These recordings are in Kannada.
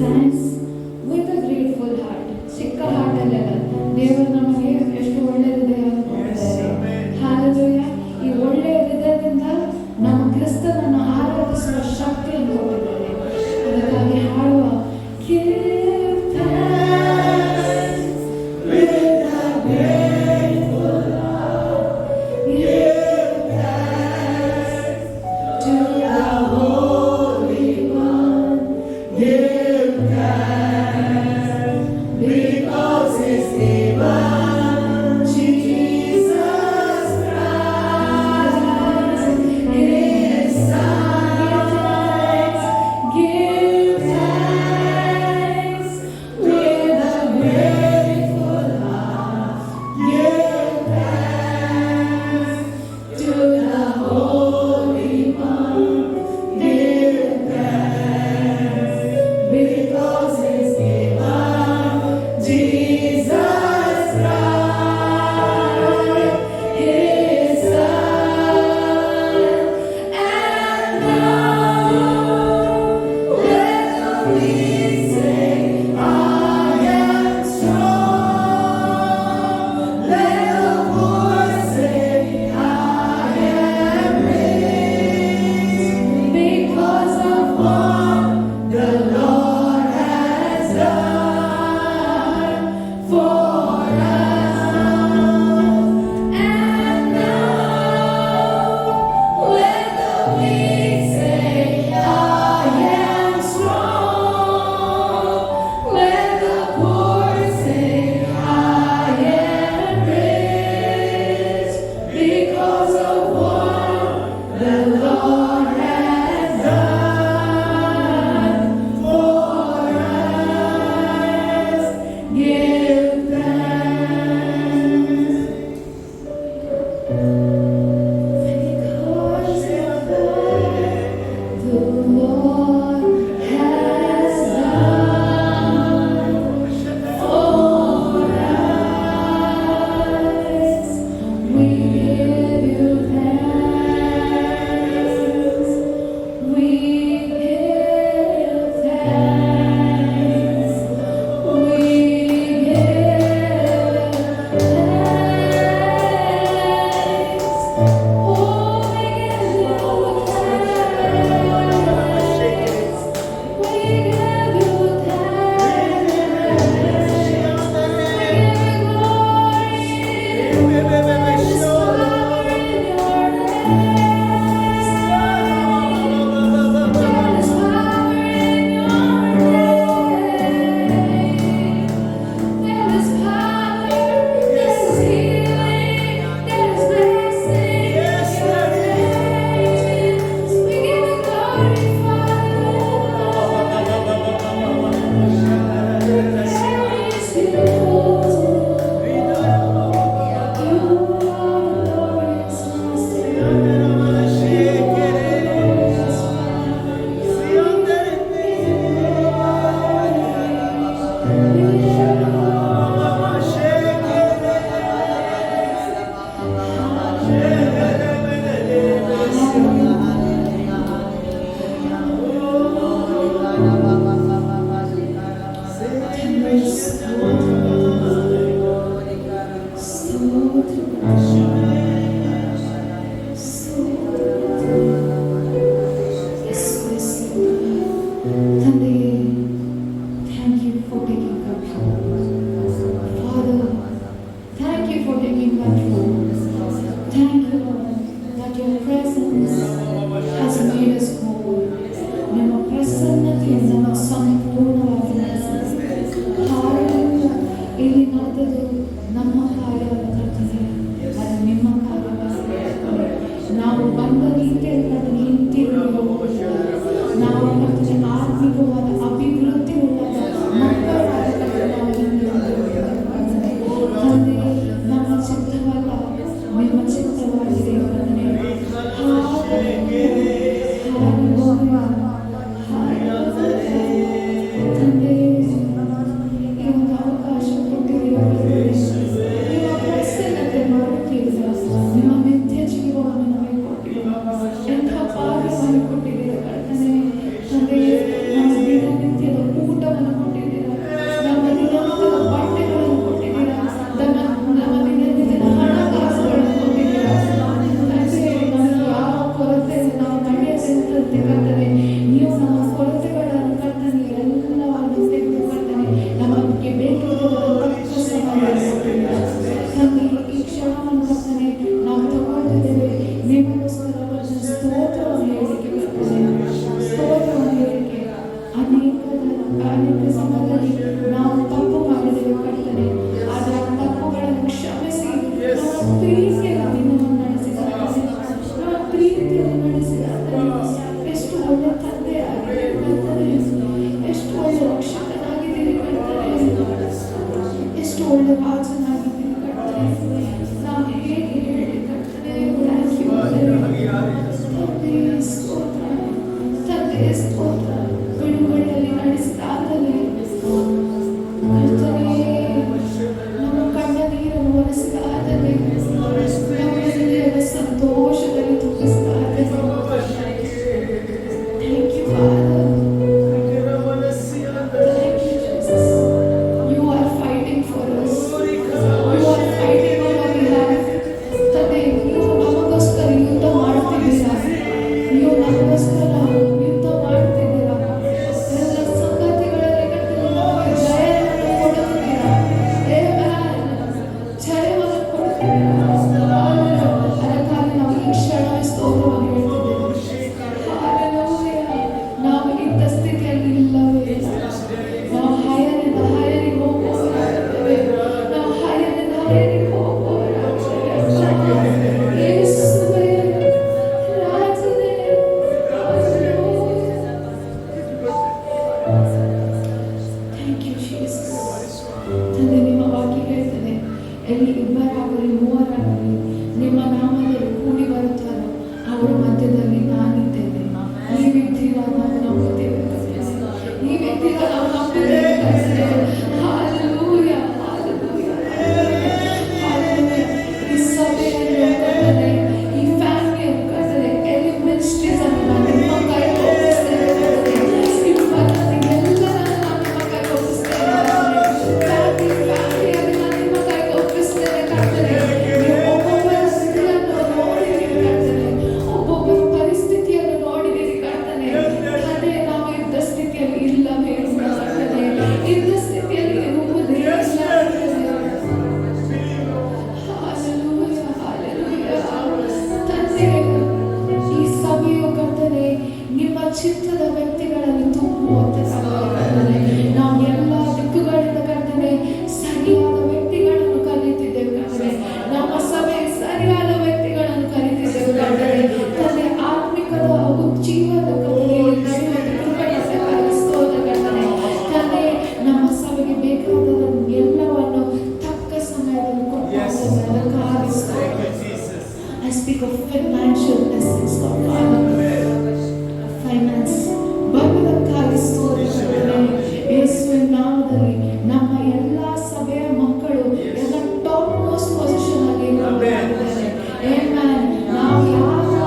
Thanks with a grateful heart. ಚಿಕ್ಕ ಹಾರ್ಟಲ್ಲೆಲ್ಲ ದೇವರು ನಮಗೆ ಎಷ್ಟು ಒಳ್ಳೆಯ ಹೃದಯವನ್ನು ಕೊಟ್ಟಿದ್ದಾರೆ. ಹಾಲೆಲೂಯಾ. ಈ ಒಳ್ಳೆಯ ಹೃದಯದಿಂದ ನಮ್ಮ ಕ್ರಿಸ್ತನನ್ನು ಆರಾಧಿಸುವ ಶಕ್ತಿಯನ್ನು ಕೊಟ್ಟಿದ್ದಾರೆ. ಅದಕ್ಕಾಗಿ ಹಾಡುವ Yeah. ಒಳ್ಳೆ ರಾಜನಾಗಿದ್ದೀರಿ ಕರ್ತನೆ. ನಾವು ಹೇಗೆ ಹೇಳಿ ಕರ್ತನೆ. ತಂದೆಯ ಸ್ತೋತ್ರ, ತಂದೆಯ ಸ್ತೋತ್ರ. ಬಿಡುಗಡೆಯಲ್ಲಿ ನಡೆಸಿದಾಗಲೇ ಕರ್ತನೆ ನಮ್ಮ ಕಣ್ಣ ನೀರನ್ನು ಒರೆಸಿದಾಗಲೇ ನಮ್ಮ ಹೃದಯದ ಸಂತೋಷದಲ್ಲಿ ತುಂಬಿಸಿದಾಗಲೇ ಥ್ಯಾಂಕ್ ಯು ಫಾದರ್. ಎಲ್ಲಿ ಇಬ್ಬರಾಗಲಿ ಮೂವರಾಗಲಿ ನಿಮ್ಮ ನಾಮದಲ್ಲಿ ಕೂಡಿ ಬರುತ್ತಾರೋ ಅವರ ಮಧ್ಯದಲ್ಲಿ ನಾನಿದ್ದೇನೆ. ನೀವಿದ್ದೀರಾ, ನಾವು ನಂಬುತ್ತೇವೆ. ನೀವಿದ್ದೀರಾ, ನಾವು ನಂಬುತ್ತೇವೆ. Hallelujah, hallelujah, hallelujah. ಈ ಸಭೆಯನ್ನು ಕರ್ತನೆ, ಈ ಫ್ಯಾಮಿಲಿಯನ್ನು ಕರ್ತನೆ, ಎಲ್ಲಿ ಮಿನಿಸ್ಟ್ರೀಸ್ ಅನ್ನು ನಾನು ನಿಮ್ಮ ಕೈಗೆ ಒಪ್ಪಿಸ್ತೇನೆ ಕರ್ತನೆ. ನಿಮ್ಮ ಎಲ್ಲರನ್ನು ನಾನು ನಿಮ್ಮ ಕೈಗೆ ಒಪ್ಪಿಸ್ತೇನೆ ಕರ್ತನೆ. ಫ್ಯಾಮಿಲಿಯನ್ನು ನಾನು ನಿಮ್ಮ ಕೈಗೆ ಒಪ್ಪಿಸ್ತೇನೆ ಕರ್ತನೆ. ಒಬ್ಬೊಬ್ಬರ ಸ್ಥಿತಿಯನ್ನು ನೋಡಿದ್ದೀರಿ ಕರ್ತನೆ, ಒಬ್ಬೊಬ್ಬರ ಪರಿಸ್ಥಿತಿಯನ್ನು ನೋಡಿದ್ದೀರಿ ಕರ್ತನೆ. ತಂದೆ, ನಾವು ಇದ್ದ ಸ್ಥಿತಿಯಲ್ಲಿ ಇಲ್ಲವೇ ಇಲ್ಲ ಕರ್ತನೆ, ಇದ್ದ ಸ್ಥಿತಿಯಲ್ಲಿ ಇರುವುದೇ ಇಲ್ಲ ಕರ್ತನೆ. Hallelujah, hallelujah. ತಂದೆ, ಈ ಸಭೆಯು ಕರ್ತನೆ ನಿಮ್ಮ ಚಿತ್ತದ ವ್ಯಕ್ತಿಗಳಲ್ಲಿ ತುಂಬುವಂತಾಗಲಿ ಕರ್ತನೆ. ನಾವು ಎಲ್ಲ ದಿಕ್ಕುಗಳಿಂದ ಕರ್ತನೆ ಸರಿಯಾದ ವ್ಯಕ್ತಿಗಳನ್ನು ಕಲಿತಿದ್ದೇವೆ ಕರ್ತನೆ. ನಮ್ಮ ಸಭೆ ಸರಿಯಾದ ವ್ಯಕ್ತಿಗಳನ್ನು ಕಲಿತಿದ್ದೇವೆ ಕರ್ತನೆ. ತಂದೆ, ಆತ್ಮಿಕದ ಜೀವದ ಕಥೆಯಲ್ಲಿ ನಡೆಯುವಂತೆ ಕೃಪೆಗಾಗಿ ಸ್ತೋತ್ರ ಕರ್ತನೆ. ತಂದೆ, ನಮ್ಮ ಸಭೆಗೆ ಬೇಕಾದ ಎಲ್ಲವನ್ನು ತಕ್ಕ ಸಮಯದಲ್ಲಿ ಕೊಟ್ಟು ಅದಕ್ಕಾಗಿ ಸ್ತೋತ್ರ. I speak of financial blessings, Lord Father. Finance ಬರುವುದಕ್ಕಾಗಿ ಸ್ತೋತ್ರ ಕರ್ತನೆ. ಯೇಸುವಿನ ನಾಮದಲ್ಲಿ ನಮ್ಮ ಎಲ್ಲ ಸಭೆಯ ಮಕ್ಕಳು ಎಲ್ಲ ಟಾಪ್ ಮೋಸ್ಟ್ ಪೊಸಿಷನ್ ಅಲ್ಲಿ ಇರುತ್ತಾರೆ. ಆಮೆನ್. ನಾವು ಯಾವ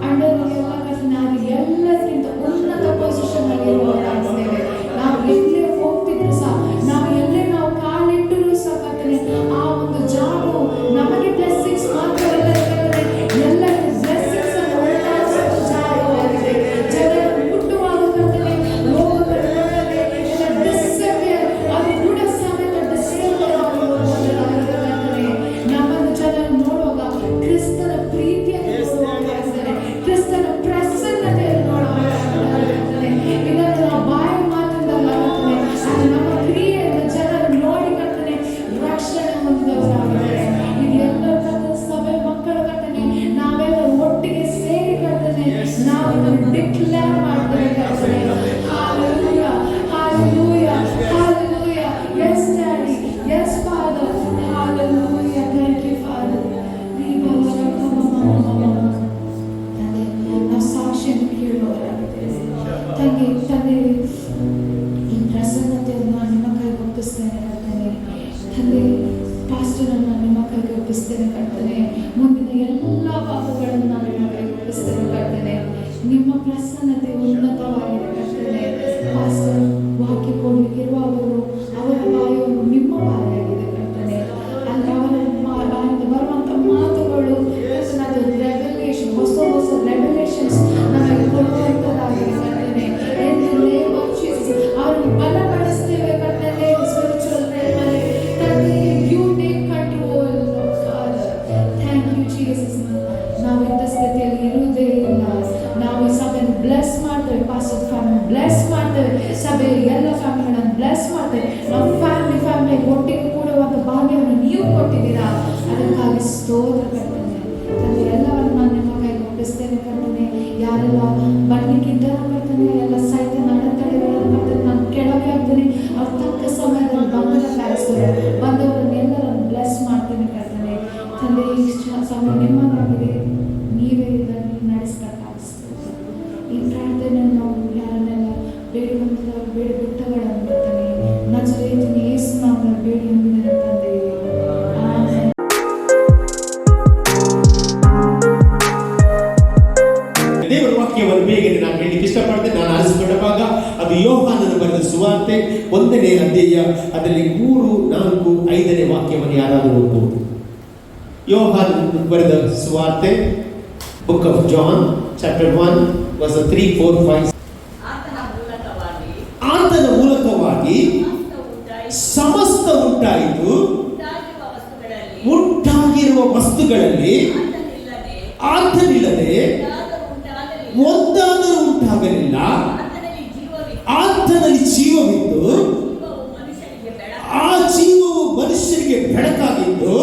ಅಂಡರಲ್ಲಿ ಎಲ್ಲ ಕರ್ತನೆ ಎಲ್ಲರಿಗಿಂತ ಉನ್ನತ ಪೊಸಿಷನ್ ಅಲ್ಲಿ ಇರುವವರಾಗಿದ್ದೇವೆ. ನಾವು ಎಲ್ಲೇ ಹೋಗ್ತಿದ್ರು ಸಹ, ನಾವು ಎಲ್ಲೇ ನಾವು ಕಾಲಿಟ್ಟರೂ ಸಹ ಕರ್ತನೆ ಆ ಒಂದು ಜಾಬು ನಮಗೆ ಬ್ಲೆಸ್ಸಿಂಗ್ಸ್ ಮಾತ್ರವಲ್ಲ ಕರ್ತನೆ, ಎಲ್ಲರಿಗೂ ಬ್ಲೆಸ್ಸಿಂಗ್ಸ್ ಅನ್ನು ಉಂಟಾಗಿಸುವ ಜಾಗವಾಗಿದೆ. ಜನರು ಮುಟ್ಟುವಾಗ ಕರ್ತನೆ ರೋಗಗಳು ಕರ್ತನೆ ಎಲ್ಲ ಡಿಸೆಂಬರ್ ಅದು ಕೂಡ ಸಮೇತ ಡಿಸೆಂಬರ್ ಆಗುವುದಾಗಿದೆ ಕರ್ತನೆ. ನಮ್ಮನ್ನು ಜನರು ನೋಡುವಾಗ ಕ್ರಿಸ್ತನ ಪ್ರೀತಿಯನ್ನು ನೋಡುವಂತಾಗಿದ್ದಾರೆ, ಕ್ರಿಸ್ತನ ಪ್ರಸನ್ನತೆಯನ್ನು ನೋಡುವಂತಾಗಿದ್ದಾರೆ ಕರ್ತನೆ. ಇದನ್ನು ನಾವು ಬಾಯಿ ಮಾತಿಂದಲ್ಲ ಕರ್ತನೆ, ಅದು ನಮ್ಮ ಕ್ರಿಯೆಯಿಂದ ಜನರು ನೋಡಿ ಕರ್ತನೆ ರಕ್ಷಣೆ ಹೊಂದಿದವರಾಗಿದ್ದಾರೆ. ಇದೆಲ್ಲ ಕರ್ತನೆ ಸಭೆ ಮಕ್ಕಳು ಕರ್ತನೆ ನಾವೆಲ್ಲ ಒಟ್ಟಿಗೆ ಸೇರಿ ಕರ್ತನೆ ನಾವು ಇದನ್ನು ಡಿಕ್ಲೇರ್ ಮಾಡ್ತೇವೆ ಕರ್ತನೆ. Hallelujah, hallelujah, hallelujah. Yes Daddy, yes Father, hallelujah. Thank you Father. ತಂದೆ, ನಾವು ಸಾಕ್ಷಿಯನ್ನು ಕೇಳುವವರಾಗಿದ್ದೇವೆ ತಂದೆ. ತಂದೆ, ಈ ಪ್ರಸನ್ನತೆಯನ್ನು ನಾನು ನಿಮ್ಮ ಕೈಗೆ ಒಪ್ಪಿಸ್ತೇನೆ ಕರ್ತನೆ. ತಂದೆ, ಪಾಸ್ಟರನ್ನು ನಿಮ್ಮ ಕೈಗೆ ಒಪ್ಪಿಸ್ತೇನೆ ಕರ್ತನೆ. ಮುಂದಿನ ಎಲ್ಲ ಪಾಪಗಳನ್ನು ನಾನು ನಿಮ್ಮ ಕೈಗೆ ಒಪ್ಪಿಸ್ತೇನೆ ಕರ್ತನೆ. ನಿಮ್ಮ ಪ್ರಸನ್ನತೆ ಉನ್ನತವಾಗಿದೆ ಕರ್ತನೆ. ಪಾಸ್ಟರ್ ವಾಕ್ಯ ಕೊಡಲಿಕ್ಕಿರುವವರು ಅವರ ಬಾಯು ನಿಮ್ಮ ಬಾಯಾಗಿದೆ ಕರ್ತನೆ. ಅಲ್ಲಿ ಅವರ ಬಾಯಿಂದ ಬರುವಂಥ ಮಾತುಗಳು ಅದು ರೆವಲ್ಯೂಷನ್, ಹೊಸ ಹೊಸ ರೆವಲ್ಯೂಷನ್ಸ್ ನಮಗೆ ಕೊಡುವಂಥದ್ದಾಗಿದೆ ಕರ್ತನೆ. ಅವರನ್ನು ಬಲಪಡಿಸ್ತೇವೆ ಕರ್ತನೆ. ಸ್ಪಿರಿಚುವಲ್ ರೆವಲ್ ತಂದೆ, you take control father. Thank you Jesus. ನಾವು ಇಂಥ ಸ್ಥಿತಿಯಲ್ಲಿ ಇರುವುದೇ ಇಲ್ಲ. ನಾವು ಈ ಸಭೆಯನ್ನು ಬ್ಲೆಸ್ ಮಾಡ್ತೇವೆ ಪಾಸ್ಟರ್ ಫ್ಯಾಮಿಲಿ 1ನೇ ಅಧ್ಯಾಯ ಅದರಲ್ಲಿ 3, 4, 5ನೇ ವಾಕ್ಯವನ್ನು ಯಾರಾದರೂ ಓದಬಹುದು. ಯೋಹಾನ ಬರೆದ ಸುವಾರ್ತೆ, book of John, chapter 1, verse 3, 4, 5. ಆತನ ಮೂಲಕವಾಗಿ ಸಮಸ್ತ ಉಂಟಾಯಿತು. ಉಂಟಾಗಿರುವ ವಸ್ತುಗಳಲ್ಲಿ ಆತನಿಲ್ಲದೆ ಒಂದಾದರೂ ಉಂಟಾಗಲಿಲ್ಲ. ಆತನಲ್ಲಿ ಜೀವವಿದ್ದು ಆ ಜೀವವು ಮನುಷ್ಯರಿಗೆ ಬೆಳಕಾಗಿದ್ದು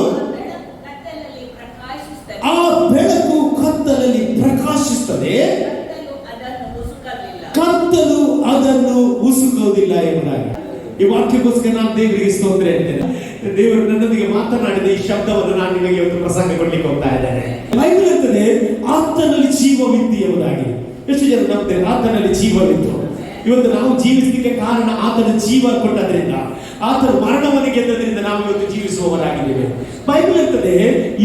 ಆ ಬೆಳಕು ಕತ್ತಲಲ್ಲಿ ಪ್ರಕಾಶಿಸುತ್ತದೆ, ಕತ್ತಲು ಅದನ್ನು ಉಸುಕುವುದಿಲ್ಲ ಎಂಬುದಾಗಿ. ಈ ವಾಕ್ಯಕ್ಕೋಸ್ಕರ ನಾನು ದೇವರಿಗೆ ಸ್ತೋತ್ರ ಹೇಳ್ತೇನೆ. ದೇವರು ನನ್ನೊಂದಿಗೆ ಮಾತನಾಡಿದ ಈ ಶಬ್ದವನ್ನು ನಾನು ನಿಮಗೆ ಇವತ್ತು ಪ್ರಸಂಗ ಕೊಡ್ಲಿಕ್ಕೆ ಹೋಗ್ತಾ ಇದ್ದೇನೆ. ಬೈಬಲ್ ಹೇಳ್ತದೆ ಆತನಲ್ಲಿ ಜೀವವಿತ್ತು ಎಂಬುದಾಗಿ. ಎಷ್ಟು ಜನ ನಂಬ್ತೇವೆ ಆತನಲ್ಲಿ ಜೀವವಿತ್ತು? ಇವತ್ತು ನಾವು ಜೀವಿಸಲಿಕ್ಕೆ ಕಾರಣ ಆತನ ಜೀವ ಕೊಟ್ಟದ್ರಿಂದ, ಆತನ ಮರಣವನ್ನು ಗೆದ್ದದ್ರಿಂದ ನಾವು ಇವತ್ತು ಜೀವಿಸುವವರಾಗಿದ್ದೇವೆ. ಬೈಬಲ್ ಹೇಳ್ತದೆ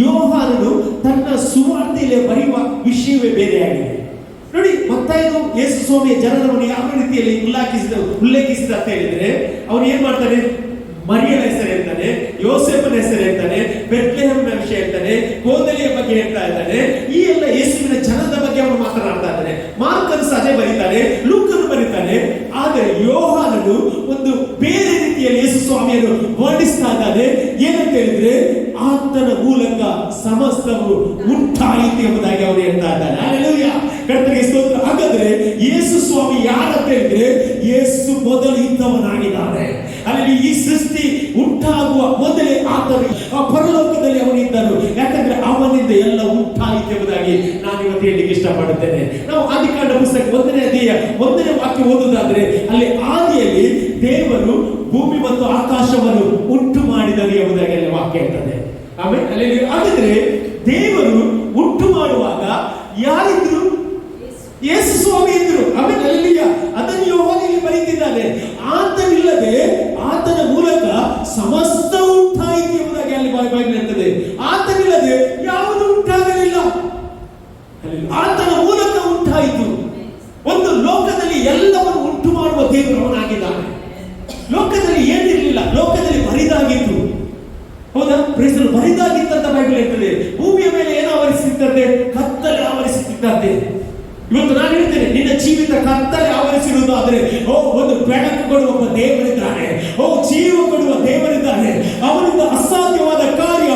ಯೋಹಾನನು ತನ್ನ ಸುವಾರ್ತೆಯಲ್ಲಿ ಬರೆಯುವ ವಿಷಯವೇ ಬೇರೆಯಾಗಿದೆ. ನೋಡಿ, ಮತ್ತಾಯನು ಯೇಸು ಸ್ವಾಮಿಯ ಜನನವನ್ನು ಯಾವ ರೀತಿಯಲ್ಲಿ ಉಲ್ಲೇಖಿಸಿದ ಅಂತ ಹೇಳಿದ್ರೆ, ಅವನು ಏನ್ ಮಾಡ್ತಾನೆ? ಮರಿಯನ ಹೆಸರು ಹೇಳ್ತಾನೆ, ಯೋಸೆಫನ ಹೆಸರು ಹೇಳ್ತಾನೆ, ಬೆತ್ಲೆಹೇಮಿನ ವಿಷಯ ಹೇಳ್ತಾನೆ, ಗೋದಲಿಯ ಬಗ್ಗೆ ಹೇಳ್ತಾ ಇದ್ದಾನೆ. ಈ ಎಲ್ಲ ಯೇಸುವಿನ ಜನದ ಬಗ್ಗೆ ಅವನು ಮಾತನಾಡ್ತಾ ಇದ್ದಾನೆ. ಮಾರ್ಕನು ಸಹ ಅದೇ ಬರೀತಾನೆ, ಲೂಕನು ಬರೀತಾನೆ. ಆದರೆ ಯೋಹಾನನು ಒಂದು ಬೇರೆ ರೀತಿಯಲ್ಲಿ ಯೇಸು ಸ್ವಾಮಿಯನ್ನು ವರ್ಣಿಸ್ತಾ ಇದ್ದಾನೆ. ಏನಂತ ಹೇಳಿದ್ರೆ, ಆತನ ಮೂಲಕ ಸಮಸ್ತವು ಉಂಟಾಯಿತು ಎಂಬುದಾಗಿ ಅವನು ಹೇಳ್ತಾ ಇದ್ದಾನೆ. ಹಲ್ಲೆಲೂಯಾ, ಕರ್ತನಿಗೆ ಸ್ತೋತ್ರ. ಹಾಗಾದ್ರೆ ಯೇಸು ಸ್ವಾಮಿ ಯಾರಂತ ಹೇಳಿದ್ರೆ, ಯೇಸು ಮೊದಲು ಇದ್ದವನಾಗಿದ್ದಾನೆ. ಅಲ್ಲಿ ಈ ಸೃಷ್ಟಿ ಉಂಟಾಗುವ ಮೊದಲೇ ಆತನು ಆ ಪರಲೋಕದಲ್ಲಿ ಅವನಿದ್ದನು. ಯಾಕಂದ್ರೆ ಅವನಿಂದ ಎಲ್ಲ ಉಂಟಾಯಿತು ಎಂಬುದಾಗಿ ನಾನು ಇವತ್ತು ಹೇಳಲಿಕ್ಕೆ ಇಷ್ಟಪಡುತ್ತೇನೆ. ನಾವು ಆದಿಕಾಂಡ ಪುಸ್ತಕ 1ನೇ ಅಧ್ಯಾಯ 1ನೇ ವಾಕ್ಯ ಓದುವುದಾದ್ರೆ, ಅಲ್ಲಿ ಆದಿಯಲ್ಲಿ ದೇವರು ಭೂಮಿ ಮತ್ತು ಆಕಾಶವನ್ನು ಉಂಟು ಮಾಡಿದನು ಎಂಬುದಾಗಿ ಅಲ್ಲಿ ವಾಕ್ಯ ಇರ್ತದೆ. ಆಮೇಲೆ ಅಲ್ಲಿ ಹಾಗಿದ್ರೆ ದೇವರು ಉಂಟು ಮಾಡುವಾಗ ಯಾರಿದ್ರು? ಯೇಸು ಸ್ವಾಮಿ ಇದ್ರು. ಆಮೇಲೆ ಅಲ್ಲಿಯ ಅದನ್ನು ಯೋಹಾನನಲ್ಲಿ ಬರೀತಿದ್ದಾನೆ. ಆತನಿಲ್ಲದೆ ಆತನ ಮೂಲಕ ಸಮಸ್ತ ಉಂಟಾಯಿತು ಎಂಬುದಾಗಿ ಅಲ್ಲಿ ಬೈಬಲ್ ಹೇಳ್ತದೆ. ಆತನಿಲ್ಲದೆ ಯಾವುದು ಉಂಟಾಗಲಿಲ್ಲ, ಆತನ ಮೂಲಕ ಉಂಟಾಯಿತು. ಒಂದು ಲೋಕದಲ್ಲಿ ಎಲ್ಲವನ್ನು ಉಂಟು ಮಾಡುವ ದೇವರು ಅವನಾಗಿದ್ದಾನೆ. ಲೋಕದಲ್ಲಿ ಏನಿರಲಿಲ್ಲ, ಲೋಕದಲ್ಲಿ ಬರಿದಾಗಿತ್ತು. ಹೌದಾ? ಪ್ರೇಸಲು ಬರಿದಾಗಿತ್ತಂತ ಬೈಬಲ್ ಹೇಳ್ತದೆ. ಭೂಮಿಯ ಮೇಲೆ ಏನೋ ಆವರಿಸುತ್ತಿದ್ದಂತೆ, ಕತ್ತಲೆ ಆವರಿಸುತ್ತಿದ್ದಂತೆ. ಇವತ್ತು ನಾನು ಹೇಳ್ತೇನೆ, ನಿನ್ನ ಜೀವಿತ ಕತ್ತಲೆ ಆವರಿಸಿರುವುದು ಆದರೆ ಒಂದು ಬೆಳಕು ಕೊಡುವ ಒಬ್ಬ ದೇವರಿದ್ದಾನೆ. ಜೀವ ಕೊಡುವ ದೇವರಿದ್ದಾನೆ. ಅವನಿಂದ ಅಸಾಧ್ಯವಾದ ಕಾರ್ಯ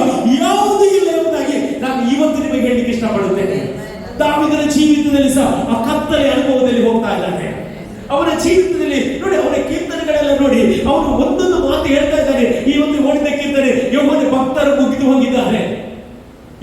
ಯಾವುದೂ ಇಲ್ಲ ಎಂಬುದಾಗಿ ನಾನು ಇವತ್ತು ನಿಮಗೆ ಹೇಳಲಿಕ್ಕೆ ಇಷ್ಟಪಡುತ್ತೇನೆ. ದಾವೀದನ ಜೀವಿತದಲ್ಲಿ ಸಹ ಆ ಕತ್ತಲೆ ಅನುಭವದಲ್ಲಿ ಹೋಗ್ತಾ ಇದ್ದಾನೆ. ಅವನ ಜೀವಿತದಲ್ಲಿ ನೋಡಿ, ಅವನ ಕೀರ್ತನೆಗಳೆಲ್ಲ ನೋಡಿ, ಅವನು ಒಂದೊಂದು ಮಾತು ಹೇಳ್ತಾ ಇದ್ದಾನೆ. ಈ ಒಂದು ಓಡಿದ ಕೀರ್ತನೆ, ಯೆಹೋವನ ಭಕ್ತರು ಮುಗಿದು ಹೋಗಿದ್ದಾರೆ.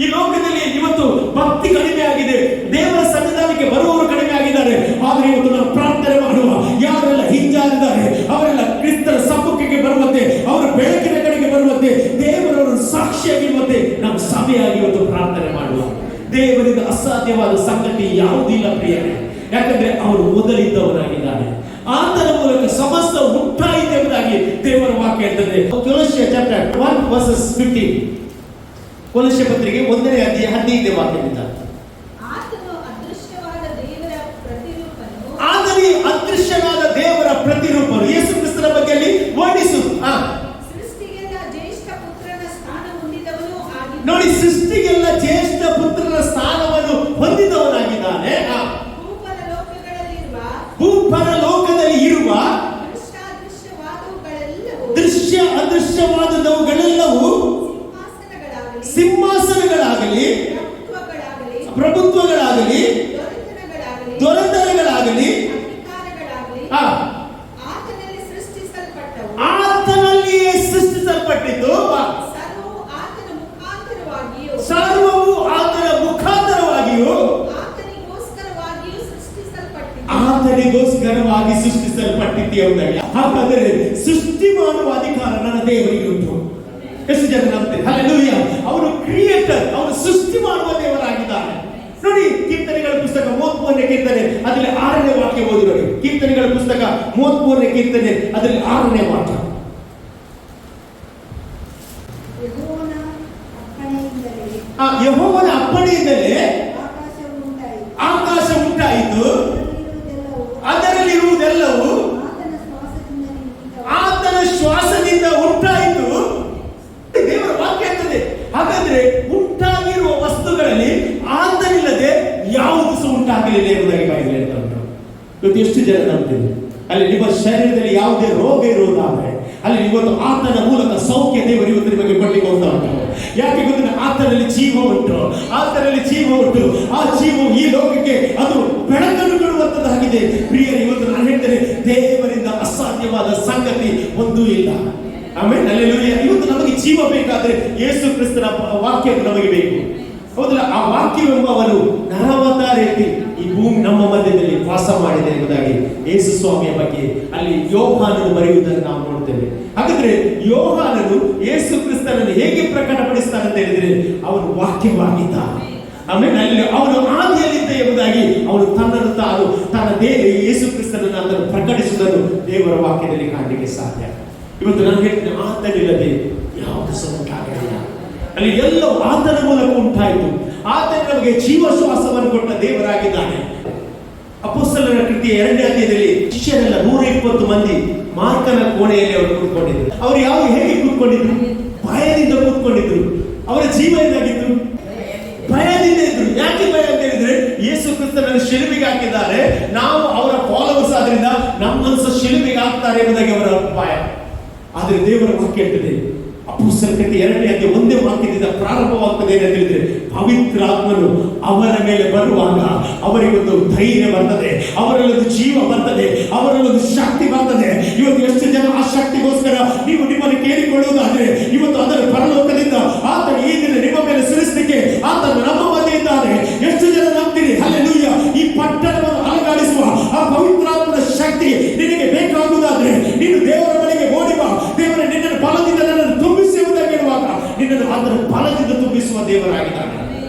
ಈ ಲೋಕದಲ್ಲಿ ಇವತ್ತು ಭಕ್ತಿ ಕಡಿಮೆ ಆಗಿದೆ, ದೇವರ ಸನ್ನಿಧಾನಕ್ಕೆ ಬರುವವರು ಕಡಿಮೆ ಆಗಿದ್ದಾರೆ. ಆದರೆ ಇವತ್ತು ನಾವು ಪ್ರಾರ್ಥನೆ ಮಾಡುವ ಯಾರೆಲ್ಲ ಹಿಂಜಾರಿದ್ದಾರೆ ಅವರೆಲ್ಲ ಕ್ರಿಸ್ತರ ಸಮ್ಮುಖಕ್ಕೆ ಬರುವಂತೆ, ಅವರ ಬೆಳಕಿನ ಕಡೆಗೆ ಬರುವಂತೆ, ದೇವರವರು ಸಾಕ್ಷಿಯಾಗಿರುವಂತೆ ನಾವು ಸಭೆಯಾಗಿ ಇವತ್ತು ಪ್ರಾರ್ಥನೆ ಮಾಡುವ. ದೇವರಿಂದ ಅಸಾಧ್ಯವಾದ ಸಂಗತಿ ಯಾವುದಿಲ್ಲ ಪ್ರಿಯರೇ. ಯಾಕಂದ್ರೆ ಅವರು ಮೊದಲಿದ್ದವನಾಗಿದ್ದಾನೆ. ಆತನ ಮೂಲಕ ಸಮಸ್ತ ಉಂಟಾಯಿತು ಎಂಬುದಾಗಿ ದೇವರ ವಾಕ್ಯ ಹೇಳ್ತದೆ. ಕೊಲೊಸ್ಸೆ ಚಾಪ್ಟರ್ 1 verses 15. ಕೊಲೊಸ್ಸೆ ಪತ್ರಿಕೆ 1ನೇ ಅಧ್ಯಾಯ 15ನೇ ವಾಕ್ಯದಿಂದ, ಆತನು ಅದೃಶ್ಯವಾದ ದೇವರ ಪ್ರತಿರೂಪನು ಯೇಸು ಕ್ರಿಸ್ತನ ಬಗ್ಗೆ ಅಲ್ಲಿ ವರ್ಣಿಸು. ನೋಡಿ, ಸೃಷ್ಟಿಗೆಲ್ಲ ಜ್ಯೇಷ್ಠ ಪುತ್ರನ ಸ್ಥಾನವನ್ನು ಹೊಂದಿದವನಾಗಿದ್ದಾನೆ. ಭೂಪರಲೋಕದಲ್ಲಿ ಇರುವ ದೃಶ್ಯ ಅದೃಶ್ಯವಾದವುಗಳೆಲ್ಲವೂ ಸಿಂಹಾಸನಗಳಾಗಲಿ, ಪ್ರಭುತ್ವಗಳಾಗಲಿ, ದೊರೆತನಗಳಾಗಲಿ ಆತನಲ್ಲಿಯೇ ಸೃಷ್ಟಿಸಲ್ಪಟ್ಟಿದ್ದು, ಸರ್ವವು ಆತನ ಮುಖಾಂತರವಾಗಿಯೂ ಆತನಿಗೋಸ್ಕರವಾಗಿ ಸೃಷ್ಟಿಸಲ್ಪಟ್ಟಿದ್ದು ಎಂಬುದಾಗಿ. ಹಾಗಾದರೆ ಸೃಷ್ಟಿ ಮಾಡುವ ಅಧಿಕಾರ ನನ್ನ ದೇವರಿಗೆ ಉಂಟು. ಎಷ್ಟು ಜನ ನಂಬ್ತಾರೆ? ಹಲ್ಲೆಲೂಯಾ. ಅವನು ಕ್ರಿಯೇಟರ್, ಅವನು ಸೃಷ್ಟಿ ಮಾಡುವ ದೇವರಾಗಿದ್ದಾನೆ. ನೋಡಿ, ಕೀರ್ತನೆಗಳ ಪುಸ್ತಕ 33ನೇ ಕೀರ್ತನೆ ಅದರಲ್ಲಿ 6ನೇ ವಾಕ್ಯ ಓದಿ ನೋಡಿ. ಕೀರ್ತನೆಗಳ ಪುಸ್ತಕ 33ನೇ ಕೀರ್ತನೆ ಅದರಲ್ಲಿ 6ನೇ ವಾಕ್ಯ. ಯೆಹೋವನ ಅಪ್ಪಣೆಯಿಂದಲೇ ಆಕಾಶ ಉಂಟಾಯಿತು, ಅದರಲ್ಲಿರುವುದೆಲ್ಲವೂ ಆತನ ಆಗಲಿಲ್ಲ ಎಂಬುದಾಗಿ ಬೈಬಲ್ ಹೇಳ್ತಾ ಉಂಟು. ಇವತ್ತು ಎಷ್ಟು ಜನ ನಂಬ್ತೀವಿ? ಅಲ್ಲಿ ನಿಮ್ಮ ಶರೀರದಲ್ಲಿ ಯಾವುದೇ ರೋಗ ಇರುವುದಾದ್ರೆ ಅಲ್ಲಿ ಇವತ್ತು ಆತನ ಮೂಲಕ ಸೌಖ್ಯ ದೇವರು ಇವತ್ತು ನಿಮಗೆ ಕೊಡ್ಲಿಕ್ಕೆ ಹೋಗ್ತಾ ಉಂಟು. ಯಾಕೆ ಗೊತ್ತಿಲ್ಲ? ಆತನಲ್ಲಿ ಜೀವ ಉಂಟು, ಆತನಲ್ಲಿ ಜೀವ ಉಂಟು. ಆ ಜೀವವು ಈ ಲೋಕಕ್ಕೆ ಅದು ಬೆಳಕನ್ನು ಕೊಡುವಂತದ್ದಾಗಿದೆ. ಪ್ರಿಯರೇ, ಇವತ್ತು ನಾನು ಹೇಳ್ತೇನೆ, ದೇವರಿಂದ ಅಸಾಧ್ಯವಾದ ಸಂಗತಿ ಒಂದೂ ಇಲ್ಲ. ಆಮೇಲೆ ಹಲ್ಲೆಲೂಯಾ. ಇವತ್ತು ನಮಗೆ ಜೀವ ಬೇಕಾದ್ರೆ ಯೇಸು ಕ್ರಿಸ್ತನ ವಾಕ್ಯ ನಮಗೆ ಬೇಕು, ಹೌದಲ್ಲ? ಆ ವಾಕ್ಯವೆಂಬವನು ನರವತಾರಕ್ಕೆ ಈ ಭೂಮಿ ನಮ್ಮ ಮಧ್ಯದಲ್ಲಿ ವಾಸ ಮಾಡಿದೆ ಎಂಬುದಾಗಿ ಯೇಸು ಸ್ವಾಮಿಯ ಬಗ್ಗೆ ಅಲ್ಲಿ ಯೋಹಾನನು ಬರೆಯುವುದನ್ನು ನಾವು ನೋಡ್ತೇವೆ. ಹಾಗಾದ್ರೆ ಯೋಹಾನನು ಯೇಸು ಕ್ರಿಸ್ತನನ್ನು ಹೇಗೆ ಪ್ರಕಟಪಡಿಸ್ತಾನೆ ಅಂತ ಹೇಳಿದ್ರೆ, ಅವನು ವಾಕ್ಯವಾಗಿದ್ದ. ಆಮೇಲೆ ಅಲ್ಲಿ ಅವನು ಆದಿಯಲ್ಲಿದ್ದ ಎಂಬುದಾಗಿ ಅವನು ತನ್ನನ್ನು ತಾನು ಯೇಸು ಕ್ರಿಸ್ತನನ್ನು ಅದನ್ನು ಪ್ರಕಟಿಸುವುದನ್ನು ದೇವರ ವಾಕ್ಯದಲ್ಲಿ ಕಾಣಲಿಕ್ಕೆ ಸಾಧ್ಯ. ಇವತ್ತು ನಾನು ಹೇಳ್ತೇನೆ, ಆತನಿಲ್ಲದೆ ಯಾವುದು ಸಹ ಉಂಟಾಗಲಿಲ್ಲ. ಅಲ್ಲಿ ಎಲ್ಲವೂ ಆತನ ಮೂಲಕ ಉಂಟಾಯಿತು. ಆತನ ನಮಗೆ ಜೀವ ಶ್ವಾಸವನ್ನು ಕೊಟ್ಟ ದೇವರಾಗಿದ್ದಾನೆ. ಅಪೊಸ್ತಲರ ಕೃತಿಯ 2ನೇ ಅಧ್ಯಾಯದಲ್ಲಿ ಶಿಷ್ಯರೆಲ್ಲ 120 ಮಂದಿ ಮಾರ್ಕನ ಕೋಣೆಯಲ್ಲಿ ಅವರು ಕೂತ್ಕೊಂಡಿದ್ರು. ಅವರು ಹೇಗೆ ಕೂತ್ಕೊಂಡಿದ್ರು? ಭಯದಿಂದ ಕೂತ್ಕೊಂಡಿದ್ರು. ಅವರ ಜೀವ ಏನಾಗಿತ್ತು? ಭಯದಿಂದ ಇದ್ರು. ಯಾಕೆ ಭಯ ಅಂತ ಹೇಳಿದ್ರೆ, ಯೇಸು ಕ್ರಿಸ್ತನನ್ನು ಶಿಲುಬೆಗೆ ಹಾಕಿದ್ದಾರೆ, ನಾವು ಅವರ ಫಾಲೋವರ್ಸ್ ಆದ್ರಿಂದ ನಮ್ಮನ್ನು ಶಿಲುಬೆಗೆ ಹಾಕ್ತಾರೆ ಎಂಬುದಾಗಿ ಅವರ ಭಯ. ಆದರೆ ದೇವರ ವಾಕ್ಯ ಹೇಳ್ತದೆ, ಅಪೊಸ್ತಲರ ಕೃತಿ 2ನೇ ಅಧ್ಯಾಯ 1ನೇ ವಾಕ್ಯದಿಂದ ಪ್ರಾರಂಭವಾಗ್ತದೆ ಅಂತ ಹೇಳಿದ್ರೆ, ಪವಿತ್ರಾತ್ಮನು ಅವರ ಮೇಲೆ ಬರುವಾಗ ಅವರಿಗೊಂದು ಧೈರ್ಯ ಬರ್ತದೆ, ಅವರಲ್ಲೊಂದು ಜೀವ ಬರ್ತದೆ, ಅವರಲ್ಲೊಂದು ಶಕ್ತಿ ಬರ್ತದೆ. ಇವತ್ತು ಎಷ್ಟು ಜನ ಆ ಶಕ್ತಿಗೋಸ್ಕರ ನೀವು ನಿಮ್ಮನ್ನು ಕೇಳಿಕೊಳ್ಳುವುದಾದ್ರೆ ಇವತ್ತು ಅದರ ಪರಲೋಕದಿಂದ ಆತನು ಈ ದಿನ ನಿಮ್ಮ ಮೇಲೆ ಸುರಿಸಲಿಕ್ಕೆ ಆತನು ನಮ್ಮ ಮಧ್ಯೆ ಇದ್ದಾನೆ. ಎಷ್ಟು ಜನ ನಂಬ್ತೀರಿ? ಹಲ್ಲೆಲೂಯಾ. ಈ ಪಟ್ಟಣವನ್ನು ಅಲಂಗಾಡಿಸುವ ಆ ಪವಿತ್ರಾತ್ಮನ ಶಕ್ತಿ ನಿನಗೆ ಬೇಕಾಗುವುದಾದ್ರೆ ನೀನು ದೇವರ ಬಳಿಗೆ ಓಡಿ ಬಾ. ದೇವರ ನಿನ್ನನ್ನು ಬಲದಿಂದ ನನ್ನನ್ನು ತುಂಬಿಸುವುದಾಗಿ ಹೇಳುವಾಗ ನಿನ್ನನ್ನು ಅದರ ಬಲದಿಂದ ತುಂಬಿಸುವ ದೇವರಾಗಿದ್ದಾನೆ.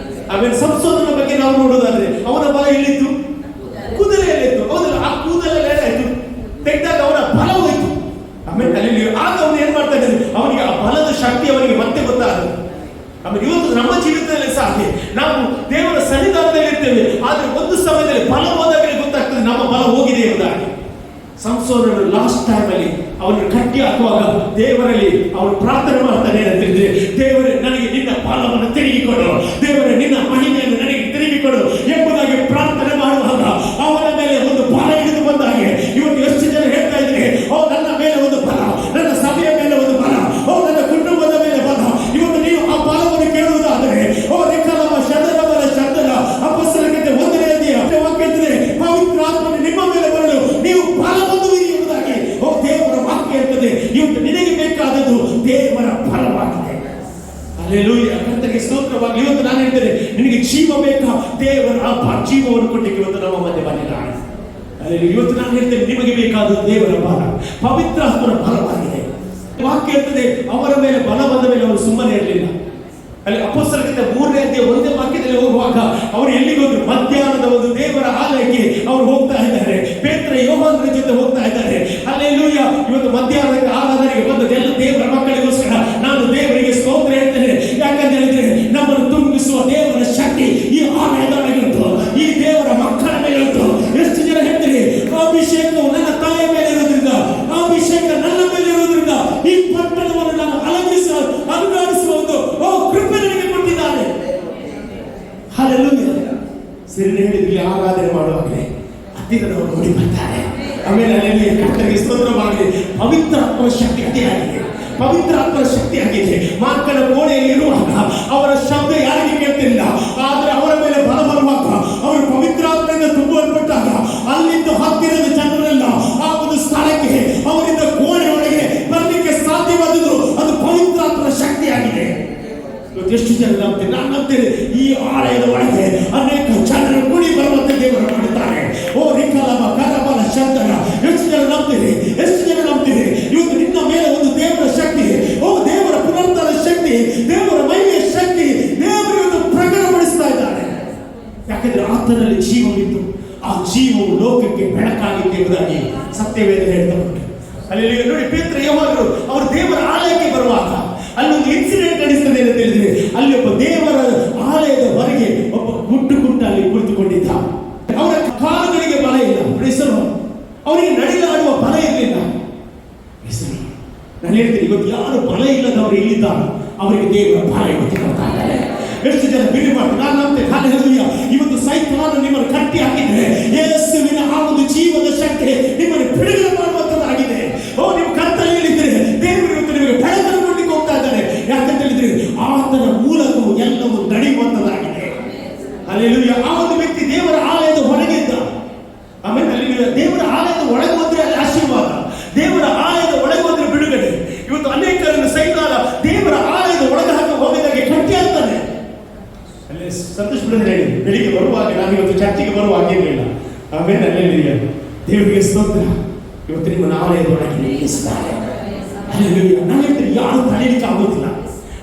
ಆಮೇಲೆ ಸಂಸೋದನ ಬಗ್ಗೆ ನಾವು ನೋಡುವುದಾದ್ರೆ ಅವನ ಬಲ ಎಲ್ಲಿತ್ತು? ಕೂದಲೆಯಲ್ಲಿತ್ತು, ಹೌದಲ್ಲ? ಆ ಕೂದಲಲ್ಲಿ ಏನಾಯ್ತು? ತೆಗೆದಾಗ ಅವನ ಬಲ ಹೋಯ್ತು. ಆಮೇಲೆ ಅಲ್ಲಿ ಆಗ ಅವನು ಏನ್ ಮಾಡ್ತಾ ಇದ್ದಾನೆ? ಅವನಿಗೆ ಆ ಬಲದ ಶಕ್ತಿ ಅವನಿಗೆ ಮತ್ತೆ ಗೊತ್ತಾಗುತ್ತೆ. ಆಮೇಲೆ ಇವತ್ತು ನಮ್ಮ ಜೀವಿತದಲ್ಲಿ ಸಹ ನಾವು ದೇವರ ಸನ್ನಿಧಾನದಲ್ಲಿ ಇರ್ತೇವೆ, ಆದ್ರೆ ಒಂದು ಸಮಯದಲ್ಲಿ ಬಲ ಹೋದಾಗಲೇ ಗೊತ್ತಾಗ್ತದೆ ನಮ್ಮ ಬಲ ಹೋಗಿದೆ ಎಂಬುದಾಗಿ. ಸಂಸೋನನು ಲಾಸ್ಟ್ ಟೈಮ್ ಅಲ್ಲಿ ಅವನು ಕಟ್ಟಿ ಹಾಕುವಾಗ ದೇವರಲ್ಲಿ ಅವನು ಪ್ರಾರ್ಥನೆ ಮಾಡ್ತಾನೆ ಏನಂತಿದ್ರೆ, ದೇವರೇ ನನಗೆ ನಿನ್ನ ಬಲವನ್ನು ತಿರುಗಿಕೊಡು, ದೇವರೇ ನಿನ್ನ ಮಹಿಮೆಯನ್ನು ನನಗೆ ತಿರುಗಿಕೊಡು ಎಂಬುದಾಗಿ ಪ್ರಾರ್ಥನೆ ಮಾಡುವಾಗ ಅವನ ಮೇಲೆ ಒಂದು ಬಲ ಹಿಡಿದು ಬಂದ ಹಾಗೆ ಇವತ್ತು ಎಷ್ಟು ಜನ ಹೇಳ್ತಾ ಇದ್ರೆ, ಓ ನನ್ನ ಮೇಲೆ ಒಂದು ಬಲ, ನನ್ನ ಸಭೆಯ ಮೇಲೆ ಒಂದು ಬಲ, ಓ ನನ್ನ ಕುಟುಂಬದ ಮೇಲೆ ಬಲ. ಇವತ್ತು ನೀವು ಆ ಬಲವನ್ನು ಕೇಳುವುದಾದರೆ, ಓ ರಿಕಲಮ ಶದರವರ ಶಬ್ದದ ಅಪೊಸ್ತಲರ ಕೃತ್ಯ 1ನೇ ಅಧ್ಯಾಯ ವಾಕ್ಯದಲ್ಲಿ ಪವಿತ್ರಾತ್ಮನು ನಿಮ್ಮ ಮೇಲೆ ಬರಲು ನೀವು ಬಲ ಹೊಂದುವಿರಿ ಎಂಬುದಾಗಿ ಓ ದೇವರ ವಾಕ್ಯ ಇರ್ತದೆ. ಇವತ್ತು ನಿನಗೆ ಬೇಕಾದದ್ದು ದೇವರ ಬಲವಾಗಿದೆ. ಹಲ್ಲೆಲೂಯಾ. ಕರ್ತನಿಗೆ ಸ್ತೋತ್ರವಾಗಲಿ. ಇವತ್ತು ನಾನು ಹೇಳ್ತೇನೆ, ನಿನಗೆ ಜೀವ ಬೇಕಾ? ದೇವರ ಆ ಜೀವವನ್ನು ಕೊಟ್ಟಿಗೆ ಇವತ್ತು ನಮ್ಮ ಮಧ್ಯೆ ಬಂದಿದ್ದಾನೆ. ಇವತ್ತು ನಾನು ಹೇಳ್ತೇನೆ, ನಿಮಗೆ ಬೇಕಾದದ್ದು ದೇವರ ಬಲ, ಪವಿತ್ರಾತ್ಮನ ಬಲವಾಗಿದೆ. ವಾಕ್ಯ ಇರ್ತದೆ, ಅವರ ಮೇಲೆ ಬಲ ಬಂದ ಮೇಲೆ ಅವರು ಸುಮ್ಮನೆ ಇರಲಿಲ್ಲ. ಅಲ್ಲಿ ಅಪೊಸ್ತಲರ ಕೃತ್ಯ 3ನೇ ಅಧ್ಯಾಯ 1ನೇ ವಾಕ್ಯದಲ್ಲಿ ಹೋಗುವಾಗ ಅವರು ಎಲ್ಲಿಗೆ ಹೋದ್ರು? ಮಧ್ಯಾಹ್ನದ ಒಂದು ದೇವರ ಆಲಯಕ್ಕೆ ಅವರು ಹೋಗ್ತಾ ಇದ್ದಾರೆ. ಪೇತ್ರ ಯೋಹಾನರ ಜೊತೆ ಹೋಗ್ತಾ ಇದ್ದಾರೆ. ಹಲ್ಲೆಲೂಯಾ. ಇವತ್ತು ಮಧ್ಯಾಹ್ನದ ಆರಾಧನೆಗೆ ಬಂದ ಎಲ್ಲ ದೇವರ ಮಕ್ಕಳಿಗೋಸ್ಕರ ನಾನು ದೇವರಿಗೆ ಸ್ತೋತ್ರ ಹೇಳ್ತೇನೆ. ಯಾಕಂತ ಹೇಳಿದ್ರೆ ನಮ್ಮನ್ನು ತುಂಬಿಸುವ ದೇವರ ಶಕ್ತಿ ಈ ಆಲಯದೊಳಗಿರುತ್ತೋ, ಈ ದೇವರ ಮಕ್ಕಳ ಮೇಲೆ ಇರುತ್ತೋ. ಎಷ್ಟು ಜನ ಹೇಳ್ತೀರಿ, ಅಭಿಷೇಕವು ನನ್ನ ತಾಯಿಯ ಮೇಲೆ ಇರೋದ್ರಿಂದ, ಅಭಿಷೇಕ ನನ್ನ ಮೇಲೆ ಇರೋದ್ರಿಂದ ಈ ಪಟ್ಟಣವನ್ನು ನಾನು ಅಲಂಕರಿಸುವ ಒಂದು ಕೃಪೆ ನನಗೆ ಕೊಟ್ಟಿದ್ದಾರೆ. ಹಲ್ಲೆಲೂಯಾ. ಸರಿ ಹೇಳಿದ್ವಿ, ಆರಾಧನೆ ಮಾಡುವಾಗಲೇ ಹತ್ತಿರದವರು ನೋಡಿ ಬರ್ತಾರೆ. ಆಮೇಲೆ ಅಲ್ಲಿ ಕರ್ತನಿಗೆ ಸ್ತೋತ್ರವಾಗಲಿ. ಪವಿತ್ರಾತ್ಮನ ಶಕ್ತಿ ಅತಿಯಾಗಿದೆ, ಪವಿತ್ರಾತ್ಮನ ಶಕ್ತಿ ಆಗಿದೆ. ಮಾರ್ಕನ ಕೋಣೆಯಲ್ಲಿ ಇರುವಾಗ ಅವರ ಶಬ್ದ ಯಾರಿಗೆ ಕೇಳ್ತಿರಲಿಲ್ಲ, ಆದ್ರೆ ಅವರ ಮೇಲೆ ಬಲ ಬರುವಾಗ ಅವರು ಪವಿತ್ರಾತ್ಮದಿಂದ ತುಂಬಲ್ಪಟ್ಟಾಗ ಅಲ್ಲಿಂದ ಹತ್ತಿರದ ಜನರೆಲ್ಲ ಆ ಒಂದು ಸ್ಥಳಕ್ಕೆ ಅವರಿಂದ ಕೋಣೆ ಒಳಗೆ ಬರಲಿಕ್ಕೆ ಸಾಧ್ಯವಾದದ್ದು ಅದು ಪವಿತ್ರಾತ್ಮನ ಶಕ್ತಿಯಾಗಿದೆ. ಎಷ್ಟು ಜನ ನಂಬ್ತೀರಿ? ನಾನು ನಂಬ್ತೇನೆ, ಈ ಆಲಯದ ಒಳಗೆ ಅನೇಕ ಜನರು ಕೂಡಿ ಬರುವಂತೆ ದೇವರು ಮಾಡುತ್ತಾರೆ. ಓ ರಿಕಲಮ ಕರಬಲ ಶಬ್ದನ ಎಷ್ಟು ಜನ ನಂಬ್ತೀರಿ? ಎಷ್ಟು ಜನ ನಂಬ್ತೀರಿ? ಇವತ್ತು ನಿನ್ನ ಮೇಲೆ ಒಂದು ದೇವರ ಶಕ್ತಿ, ಓ ದೇವರ ಪುನರುತ್ಥಾನ ಶಕ್ತಿ, ದೇವರ ಮಹಿಮೆಯ ಶಕ್ತಿ ದೇವರು ಇವತ್ತು ಪ್ರಕಟಪಡಿಸ್ತಾ ಇದ್ದಾನೆ. ಯಾಕಂದ್ರೆ ಆತನಲ್ಲಿ ಜೀವವಿತ್ತು, ಆ ಜೀವವು ಲೋಕಕ್ಕೆ ಬೆಳಕಾಗಿತ್ತು ಎಂಬುದಾಗಿ ಸತ್ಯವೇದ ಹೇಳ್ತಾ ಉಂಟು. ಅಲ್ಲಿ ನೋಡಿ, ಪೇತ್ರ ಯೋಹಾನರು ಅವರು ದೇವರ ಆಲಯಕ್ಕೆ ಬರುವಾಗ ಅಲ್ಲೊಂದು ಇನ್ಸಿಡೆಂಟ್ ನಡೆಸ್ತದೆ ಅಂತ ಹೇಳಿದ್ರೆ, ಅಲ್ಲಿ ಒಬ್ಬ ದೇವರ ಆಲಯದ ಹೊರಗೆ ಒಬ್ಬ ಗುಟ್ಟು ಅಲ್ಲಿ ಕುಳಿತುಕೊಂಡಿದ್ದ. ಅವರ ಕಾಲುಗಳಿಗೆ ಬಲ ಇಲ್ಲ, ಹೆಸರು ಅವರಿಗೆ ನಡೆದಾಡುವ ಬಲ ಇರಲಿಲ್ಲ. ಹೆಸರು ನಾನು ಹೇಳ್ತೀನಿ, ಇವತ್ತು ಯಾರು ಬಲ ಇಲ್ಲದವರು ಇಲ್ಲಿದ್ದಾರೆ ಅವರಿಗೆ ದೇವರ ಬಲ ಇವತ್ತು ಕೊಡ್ತಾ ಇದ್ದಾರೆ. ಎಷ್ಟು ಜನ ಬಿಲೀವ್ ಮಾಡ್ತಾರೆ? ನಾನು ನಂಬ್ತೇನೆ. ಹಲ್ಲೆಲೂಯಾ. ಇವತ್ತು ಸೈತಾನ ನಿಮ್ಮನ್ನು ಕಟ್ಟಿ ಹಾಕಿದ್ರೆ ಯೇಸುವಿನ ಆ ಒಂದು ಜೀವದ ಶಕ್ತಿ ನಿಮ್ಮನ್ನು ಬಿಡುಗಡೆ ಮಾಡುವಂತದ್ದಾಗಿದೆ. ನೀವು ಕತ್ತಲೆಯಲ್ಲಿದ್ದರೆ ದೇವರು ಇವತ್ತು ನಿಮಗೆ ಬೆಳಕನ್ನು ಕೊಡ್ಲಿಕ್ಕೆ ಹೋಗ್ತಾ ಇದ್ದಾರೆ. ಯಾಕಂತ ಹೇಳಿದ್ರೆ ಆತನ ಮೂಲಕವೂ ಎಲ್ಲವೂ ನಡೆಯುವಂತದ್ದಾಗಿದೆ. ಹಲ್ಲೆಲೂಯಾ. ಆ ಒಂದು ವ್ಯಕ್ತಿ ದೇವರ ಆಲಯದ ಹೊರಗೆ ಇದ್ದ. ಆಮೇಲೆ ಹಲ್ಲೆಲೂಯಾ. ದೇವರ ಆಲಯದ ಒಳಗೆ ಹೋದ್ರೆ ಅಲ್ಲಿ ಆಶೀರ್ವಾದ, ದೇವರ ಆಲಯದ ಒಳಗೆ ಹೋದ್ರೆ ಬಿಡುಗಡೆ. ಇವತ್ತು ಅನೇಕರನ್ನು ಸೈತಾನ ದೇವರ ಆಲಯದ ಒಳಗೆ ಹಾಕಿ ಹೋಗದಾಗೆ ಕಟ್ಟಿ ಆಗ್ತಾನೆ. ಅಲ್ಲಿ ಸಂತೋಷ್ ಬ್ರದರ್ ಹೇಳಿ, ಬೆಳಿಗ್ಗೆ ಬರುವಾಗ ನಾನು ಇವತ್ತು ಚರ್ಚಿಗೆ ಬರುವಾಗ ಏನಿಲ್ಲ. ಆಮೇಲೆ ಹಲ್ಲೆಲೂಯಾ. ದೇವರಿಗೆ ಸ್ತೋತ್ರ. ಇವತ್ತು ನಿಮ್ಮನ್ನು ಆಲಯದ ಒಳಗೆ ನಿಲ್ಲಿಸ್ತಾರೆ. ಹಲ್ಲೆಲೂಯಾ. ನಾನು ಹೇಳ್ತೀನಿ, ಯಾರು ತಡೆಯಲಿಕ್ಕೆ ಆಗೋದಿಲ್ಲ.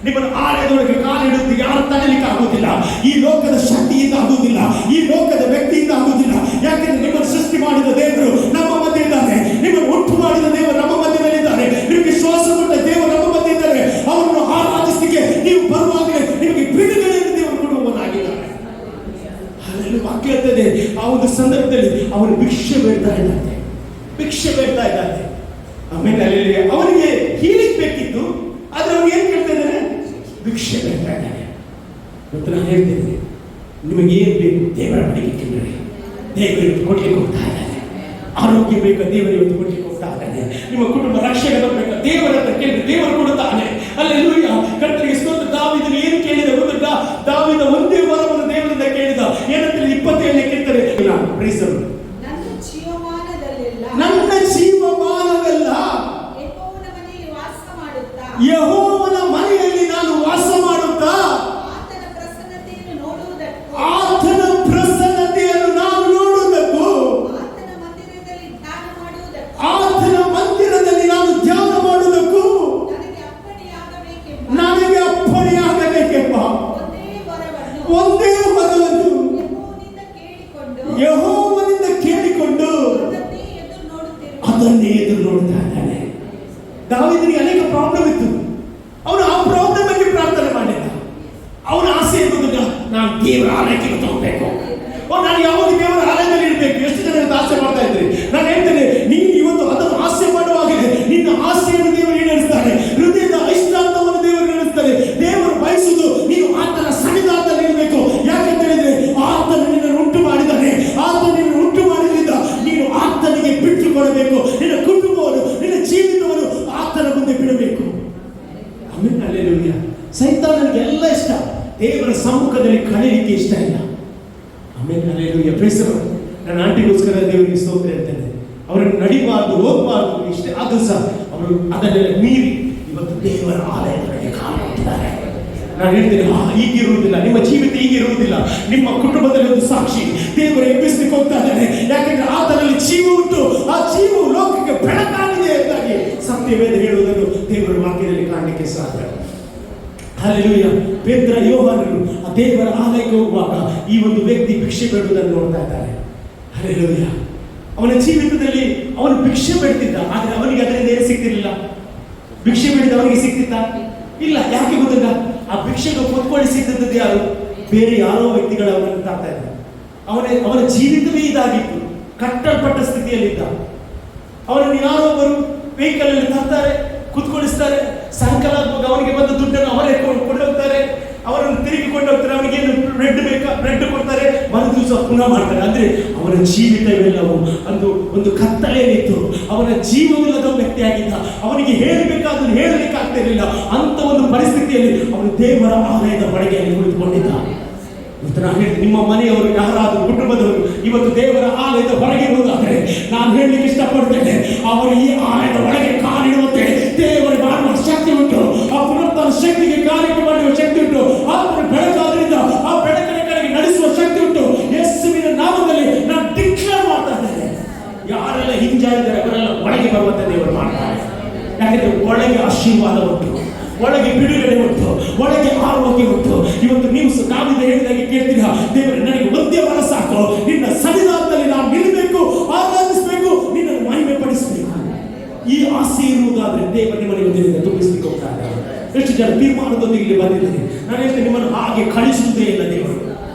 ನಿಮ್ಮನ್ನು ಆಲಯದೊಳಗೆ ಕಾಲಿಡುತ್ತೆ ಯಾರು ತಡೆಯಲಿಕ್ಕೆ ಆಗೋದಿಲ್ಲ. ಈ ಲೋಕದ ಶಕ್ತಿಯಿಂದ ಆಗೋದಿಲ್ಲ, ಈ ಲೋಕದ ವ್ಯಕ್ತಿಯಿಂದ ಆಗೋದಿಲ್ಲ. ಯಾಕೆಂದ್ರೆ ನಿಮ್ಮನ್ನು ಸೃಷ್ಟಿ ಮಾಡಿದ ದೇವರು ನಮ್ಮ ಮಧ್ಯೆ ಇದ್ದಾರೆ. ನಿಮ್ಮನ್ನು ಉಂಟು ಮಾಡಿದ ದೇವರು ನಮ್ಮ ಮಧ್ಯದಲ್ಲಿದ್ದಾರೆ. ನಿಮಗೆ ಶ್ವಾಸ ಕೊಟ್ಟ ದೇವರು ನಮ್ಮ ಮಧ್ಯೆ ಇದ್ದಾರೆ. ಅವರನ್ನು ಆರಾಧಿಸಲಿಕ್ಕೆ ನೀವು ಬರುವಾಗಲೇ ನಿಮಗೆ ಬಿಡುಗಡೆಯನ್ನು ದೇವರು ಕೊಡುವವನಾಗಿದ್ದಾರೆ. ಅದರಲ್ಲಿ ವಾಕ್ಯ ಇರ್ತದೆ, ಆ ಒಂದು ಸಂದರ್ಭದಲ್ಲಿ ಅವರು ಭಿಕ್ಷೆ ಬೇಡ್ತಾ ಇದ್ದಾರೆ, ಭಿಕ್ಷೆ ಬೇಡ್ತಾ ಇದ್ದಾರೆ. ಆಮೇಲೆ ಅಲ್ಲಿ ಅವನಿಗೆ ಹೀಲಿಂಗ್ ಬೇಕಿತ್ತು, ಆದ್ರೆ ಅವ್ರು ಏನ್ ಕೇಳ್ತಾ ಇದ್ದಾರೆ? ಭಿಕ್ಷೆ ಬೇಡ್ತಾ ಇದ್ದಾರೆ. ಇವತ್ತು ನಾನು ಹೇಳ್ತೇನೆ, ನಿಮಗೆ ಏನ್ ಬೇಕು ದೇವರ ಮನೆಗೆ ಕೇಳಿ. ದೇವರು ಇವತ್ತು ಕೊಡ್ಲಿಕ್ಕೆ ಹೋಗ್ತಾ ಇದ್ದಾನೆ. ಆರೋಗ್ಯ ಬೇಕಾ? ದೇವರು ಇವತ್ತು ಕೊಡ್ಲಿಕ್ಕೆ ಹೋಗ್ತಾ ಇದ್ದಾನೆ. ನಿಮ್ಮ ಕುಟುಂಬ ರಕ್ಷಣೆ ಬರಬೇಕಾ? ದೇವರ ಹತ್ರ ಕೇಳಿ, ದೇವರು ಕೊಡುತ್ತಾನೆ. ಹಲ್ಲೆಲೂಯಾ. ಕರ್ತನಿಗೆ ಸ್ತೋತ್ರ. ದಾವೀದನು ಏನು ಕೇಳಿದ ಗೊತ್ತಾ? ದಾವೀದ ಒಂದೇ ವರವನ್ನು ದೇವರಿಂದ ಕೇಳಿದ. ಏನಂತ 27ನೇ ಕೀರ್ತನೆ, ನನ್ನ ಜೀವಮಾನವೆಲ್ಲ ಯೆಹೋವನ ಮನೆಯಲ್ಲಿ ನಾನು ವಾಸ ಮಾಡುತ್ತಾ ಆತನ ಪ್ರಸನ್ನತೆಯನ್ನು ನಾನು ನೋಡುವುದಕ್ಕೂ ಆತನ ಮಂದಿರದಲ್ಲಿ ನಾನು ಧ್ಯಾನ ಮಾಡುವುದಕ್ಕೂ ನನಗೆ ಅಪ್ಪಣೆಯಾಗಬೇಕೆಂಬ ಒಂದೇ ವರವನ್ನು ಯೆಹೋವನಿಂದ ಕೇಳಿಕೊಂಡು ಅದನ್ನೇ ಎದುರು ನೋಡ್ತಾ ಇದ್ದಾನೆ. ದಾವೀದನಿಗೆ ಅನೇಕ ಪ್ರಾಬ್ಲಮ್ ಇತ್ತು. ಅವನು ಆ ಪ್ರಾಬ್ಲಮ್ ಬಗ್ಗೆ ಪ್ರಾರ್ಥನೆ ಮಾಡಿಲ್ಲ. ಅವನ ಆಸೆ ಇರುವುದಿಲ್ಲ, ನಾನು ದೇವರ ಆಲಯಕ್ಕೆ ಹೋಗಬೇಕು, ನಾನು ಯಾವಾಗ ದೇವರ ಆಲಯದಲ್ಲಿ ಇರಬೇಕು. ಎಷ್ಟು ಜನ ಆಸೆ ಮಾಡ್ತಾ ಇದ್ರಿ? ನಾನು ಹೇಳ್ತೇನೆ, ನೀನು ಇವತ್ತು ಅದನ್ನು ಆಸೆ ಮಾಡುವಾಗಲೇ ನಿನ್ನ ಆಸೆಯನ್ನು ದೇವರು ಈಡೇರಿಸ್ತಾನೆ. ಹೃದಯದ ಇಷ್ಟಾರ್ಥವನ್ನು ದೇವರು ಈಡೇರಿಸ್ತಾನೆ. ದೇವರು ಬಯಸುವುದು ನೀನು ಆತನ ಸನ್ನಿಧಾನದಲ್ಲಿ ಇರಬೇಕು. ಯಾಕಂತ ಹೇಳಿದ್ರೆ ಆತನ ನಿನ್ನನ್ನು ಉಂಟು ಮಾಡಿದ್ದಾನೆ. ಆತ ನಿನ್ನನ್ನು ಉಂಟು ಮಾಡಿದ್ರಿಂದ ನೀನು ಆತನಿಗೆ ಬಿಟ್ಟು ಕೊಡಬೇಕು. ನಿನ್ನ ಕುಟುಂಬವನ್ನು, ನಿನ್ನ ಜೀವಿತವನ್ನು ಆತನ ಮುಂದೆ ಬಿಡಬೇಕು. ಆಮೇಲೆ ಹಲ್ಲೆಲೂಯಾ. ಸೈತಾನನಿಗೆ ಎಲ್ಲ ಇಷ್ಟ, ದೇವರ ಸಮ್ಮುಖದಲ್ಲಿ ಕಳೆಯಲಿಕ್ಕೆ ಇಷ್ಟ ಇಲ್ಲ. ಆಮೇಲೆ ಹಲ್ಲೆಲೂಯಾ. Price lord. ನನ್ನ ಆಂಟಿಗೋಸ್ಕರ ದೇವರಿಗೆ ಸ್ತೋತ್ರ ಹೇಳ್ತೇನೆ. ಅವರನ್ನು ನಡಿಬಾರ್ದು, ಹೋಗಬಾರ್ದು ಇಷ್ಟೇ. ಅದು ಸಹ ಅವರು ಅದನ್ನೆಲ್ಲ ಮೀರಿ ಇವತ್ತು ದೇವರ ಆಲಯದೊಳಗೆ ಕಾಲಿಟ್ಟಿದ್ದಾರೆ. ನಾನು ಹೇಳ್ತೇನೆ, ಹೀಗಿರುವುದಿಲ್ಲ ನಿಮ್ಮ ಜೀವಿತ, ಹೀಗಿರುವುದಿಲ್ಲ. ನಿಮ್ಮ ಕುಟುಂಬದಲ್ಲಿ ಒಂದು ಸಾಕ್ಷಿ ದೇವರು ಎಬ್ಬಿಸಲಿಕ್ಕೆ ಹೋಗ್ತಾ ಇದ್ದಾನೆ. ಯಾಕಂದ್ರೆ ಆತನಲ್ಲಿ ಜೀವ ಉಂಟು, ಆ ಜೀವವು ಲೋಕಕ್ಕೆ ಬೆಳಕಾಗಿದೆ ಎಂದಾಗಿ ಸತ್ಯವೇದ ಹೇಳುವುದನ್ನು ದೇವರ ವಾಕ್ಯದಲ್ಲಿ ಕಾಣಲಿಕ್ಕೆ ಸಾಧ್ಯ. ಹಲ್ಲೆಲೂಯಾ. ಪೇತ್ರ, ಯೋಹಾನರು ಆ ದೇವರ ಆಲಯಕ್ಕೆ ಹೋಗುವಾಗ ಈ ಒಂದು ವ್ಯಕ್ತಿ ಭಿಕ್ಷೆ ಬೇಡುವುದನ್ನು ನೋಡ್ತಾ ಇದ್ದಾರೆ. ಹಲ್ಲೆಲೂಯಾ. ಅವನ ಜೀವಿತದಲ್ಲಿ ಅವನು ಭಿಕ್ಷೆ ಬೇಡ್ತಿದ್ದ, ಆದ್ರೆ ಅವನಿಗೆ ಅದರಿಂದ ಏನು ಸಿಗ್ತಿರ್ಲಿಲ್ಲ. ಭಿಕ್ಷೆ ಬೇಡಿದ ಅವನಿಗೆ ಸಿಗ್ತಿತ್ತ? ಇಲ್ಲ. ಯಾಕೆ ಗೊತ್ತಿಲ್ಲ? ಆ ಭಿಕ್ಷೆಗೆ ಕೊತ್ಕೊಳಿಸಿದ್ದದ್ದು ಯಾರು? ಬೇರೆ ಯಾರೋ ವ್ಯಕ್ತಿಗಳು ಅವನನ್ನು ತಾಡ್ತಾ ಇದ್ದಾರೆ. ಅವನ ಜೀವಿತವೇ ಇದಾಗಿತ್ತು, ಕಟ್ಟಲ್ಪಟ್ಟ ಸ್ಥಿತಿಯಲ್ಲಿದ್ದ. ಅವನನ್ನು ಯಾರೋ ಒಬ್ಬರು ವೆಹಿಕಲ್ ಅಲ್ಲಿ ತರ್ತಾರೆ, ಕುತ್ಕೊಳಿಸ್ತಾರೆ. ಸಾಯಂಕಾಲ ಅವನಿಗೆ ಬಂದ ದುಡ್ಡನ್ನು ಅವರೇ ಕೊಂಡೋಗ್ತಾರೆ. ಅವರನ್ನು ತಿರುಗಿ ಕೊಂಡೋಗ್ತಾರೆ. ಅವನಿಗೇನು ಬ್ರೆಡ್ ಬೇಕಾ, ಬ್ರೆಡ್ ಕೊಡ್ತಾರೆ. ಮರು ದಿವಸ ಪುನಃ ಮಾಡ್ತಾರೆ. ಅಂದ್ರೆ ಅವನ ಜೀವಿತವೆಲ್ಲವೂ ಒಂದು ಕತ್ತಲೆಯಲ್ಲಿತ್ತು. ಅವನ ಜೀವವಿಲ್ಲದ ವ್ಯಕ್ತಿಯಾಗಿದ್ದ. ಅವನಿಗೆ ಹೇಳಬೇಕಾದನ್ನು ಹೇಳಲಿಕ್ಕೆ ಆಗ್ತಿರಲಿಲ್ಲ. ಅಂತ ಒಂದು ಪರಿಸ್ಥಿತಿಯಲ್ಲಿ ಅವನು ದೇವರ ಆಲಯದ ಒಳಗೆಯಲ್ಲಿ ಕುಳಿತುಕೊಂಡಿದ್ದ. ಇವತ್ತು ನಾನು ಹೇಳ್ತೀನಿ, ನಿಮ್ಮ ಮನೆಯವರು ಯಾರಾದರೂ ಕುಟುಂಬದವರು ಇವತ್ತು ದೇವರ ಆಲಯದ ಹೊರಗೆ ಇರುವುದಾದರೆ ನಾನು ಹೇಳಲಿಕ್ಕೆ ಇಷ್ಟಪಡ್ತೇನೆ, ಅವರು ಈ ಆಲಯದ ಒಳಗೆ ಕಾಲಿಡುವಂತೆ ದೇವರು ಮಾಡುವ ಶಕ್ತಿ ಉಂಟು. ಆ ಪುನರುತ್ಥಾನ ಶಕ್ತಿಗೆ ಕಾಲಿಟ್ಟು ಮಾಡುವ ಶಕ್ತಿ ಉಂಟು. ಆತನ ಬೆಳಕಾದ್ರಿಂದ ಆ ಬೆಳಕಿನ ಕಡೆಗೆ ನಡೆಸುವ ಶಕ್ತಿ ಉಂಟು. ಯೇಸುವಿನ ನಾಮದಲ್ಲಿ ನಾನು ಡಿಕ್ಲೇರ್ ಮಾಡ್ತಾ ಇದ್ದೇನೆ, ಯಾರೆಲ್ಲ ಹಿಂಜಾರಿದ್ದಾರೆ ಅವರೆಲ್ಲ ಒಳಗೆ ಬರುವಂತೆ ದೇವರು ಮಾಡ್ತಾರೆ. ಯಾಕಂದ್ರೆ ಒಳಗೆ ಆಶೀರ್ವಾದ ಉಂಟು, ಒಳಗೆ ಬಿಡುಗಡೆ ಉಂಟು, ಒಳಗೆ ಆರೋಗ್ಯ ಉಂಟು. ಇವತ್ತು ನೀವು ನಾವಿಂದ ಹೇಳಿದಾಗೆ ಕೇಳ್ತೀರಾ, ದೇವರೇ ನನಗೆ ಒಂದೇ ವರ ಸಾಕು, ನಿನ್ನ ಸನ್ನಿಧಾನದಲ್ಲಿ ನಾನು ನಿಲ್ಲಬೇಕು, ಆರಾಧಿಸಬೇಕು, ನಿನ್ನನ್ನು ಮಹಿಮೆ ಪಡಿಸಬೇಕು. ಈ ಆಸೆ ಇರುವುದಾದ್ರೆ ದೇವರು ನಿಮ್ಮನ್ನು ಇವತ್ತಿನಿಂದ ತುಂಬಿಸಲಿಕ್ಕೆ ಹೋಗ್ತಾ ಇದ್ದಾರೆ. ಎಷ್ಟು ಜನ ತೀರ್ಮಾನದೊಂದಿಗೆ ಇಲ್ಲಿ ಬಂದಿದ್ದೀನಿ. ನಾನು ಹೇಳ್ತೇನೆ, ನಿಮ್ಮನ್ನು ಹಾಗೆ ಕಳಿಸುವುದೇ ಇಲ್ಲ ದೇವರು.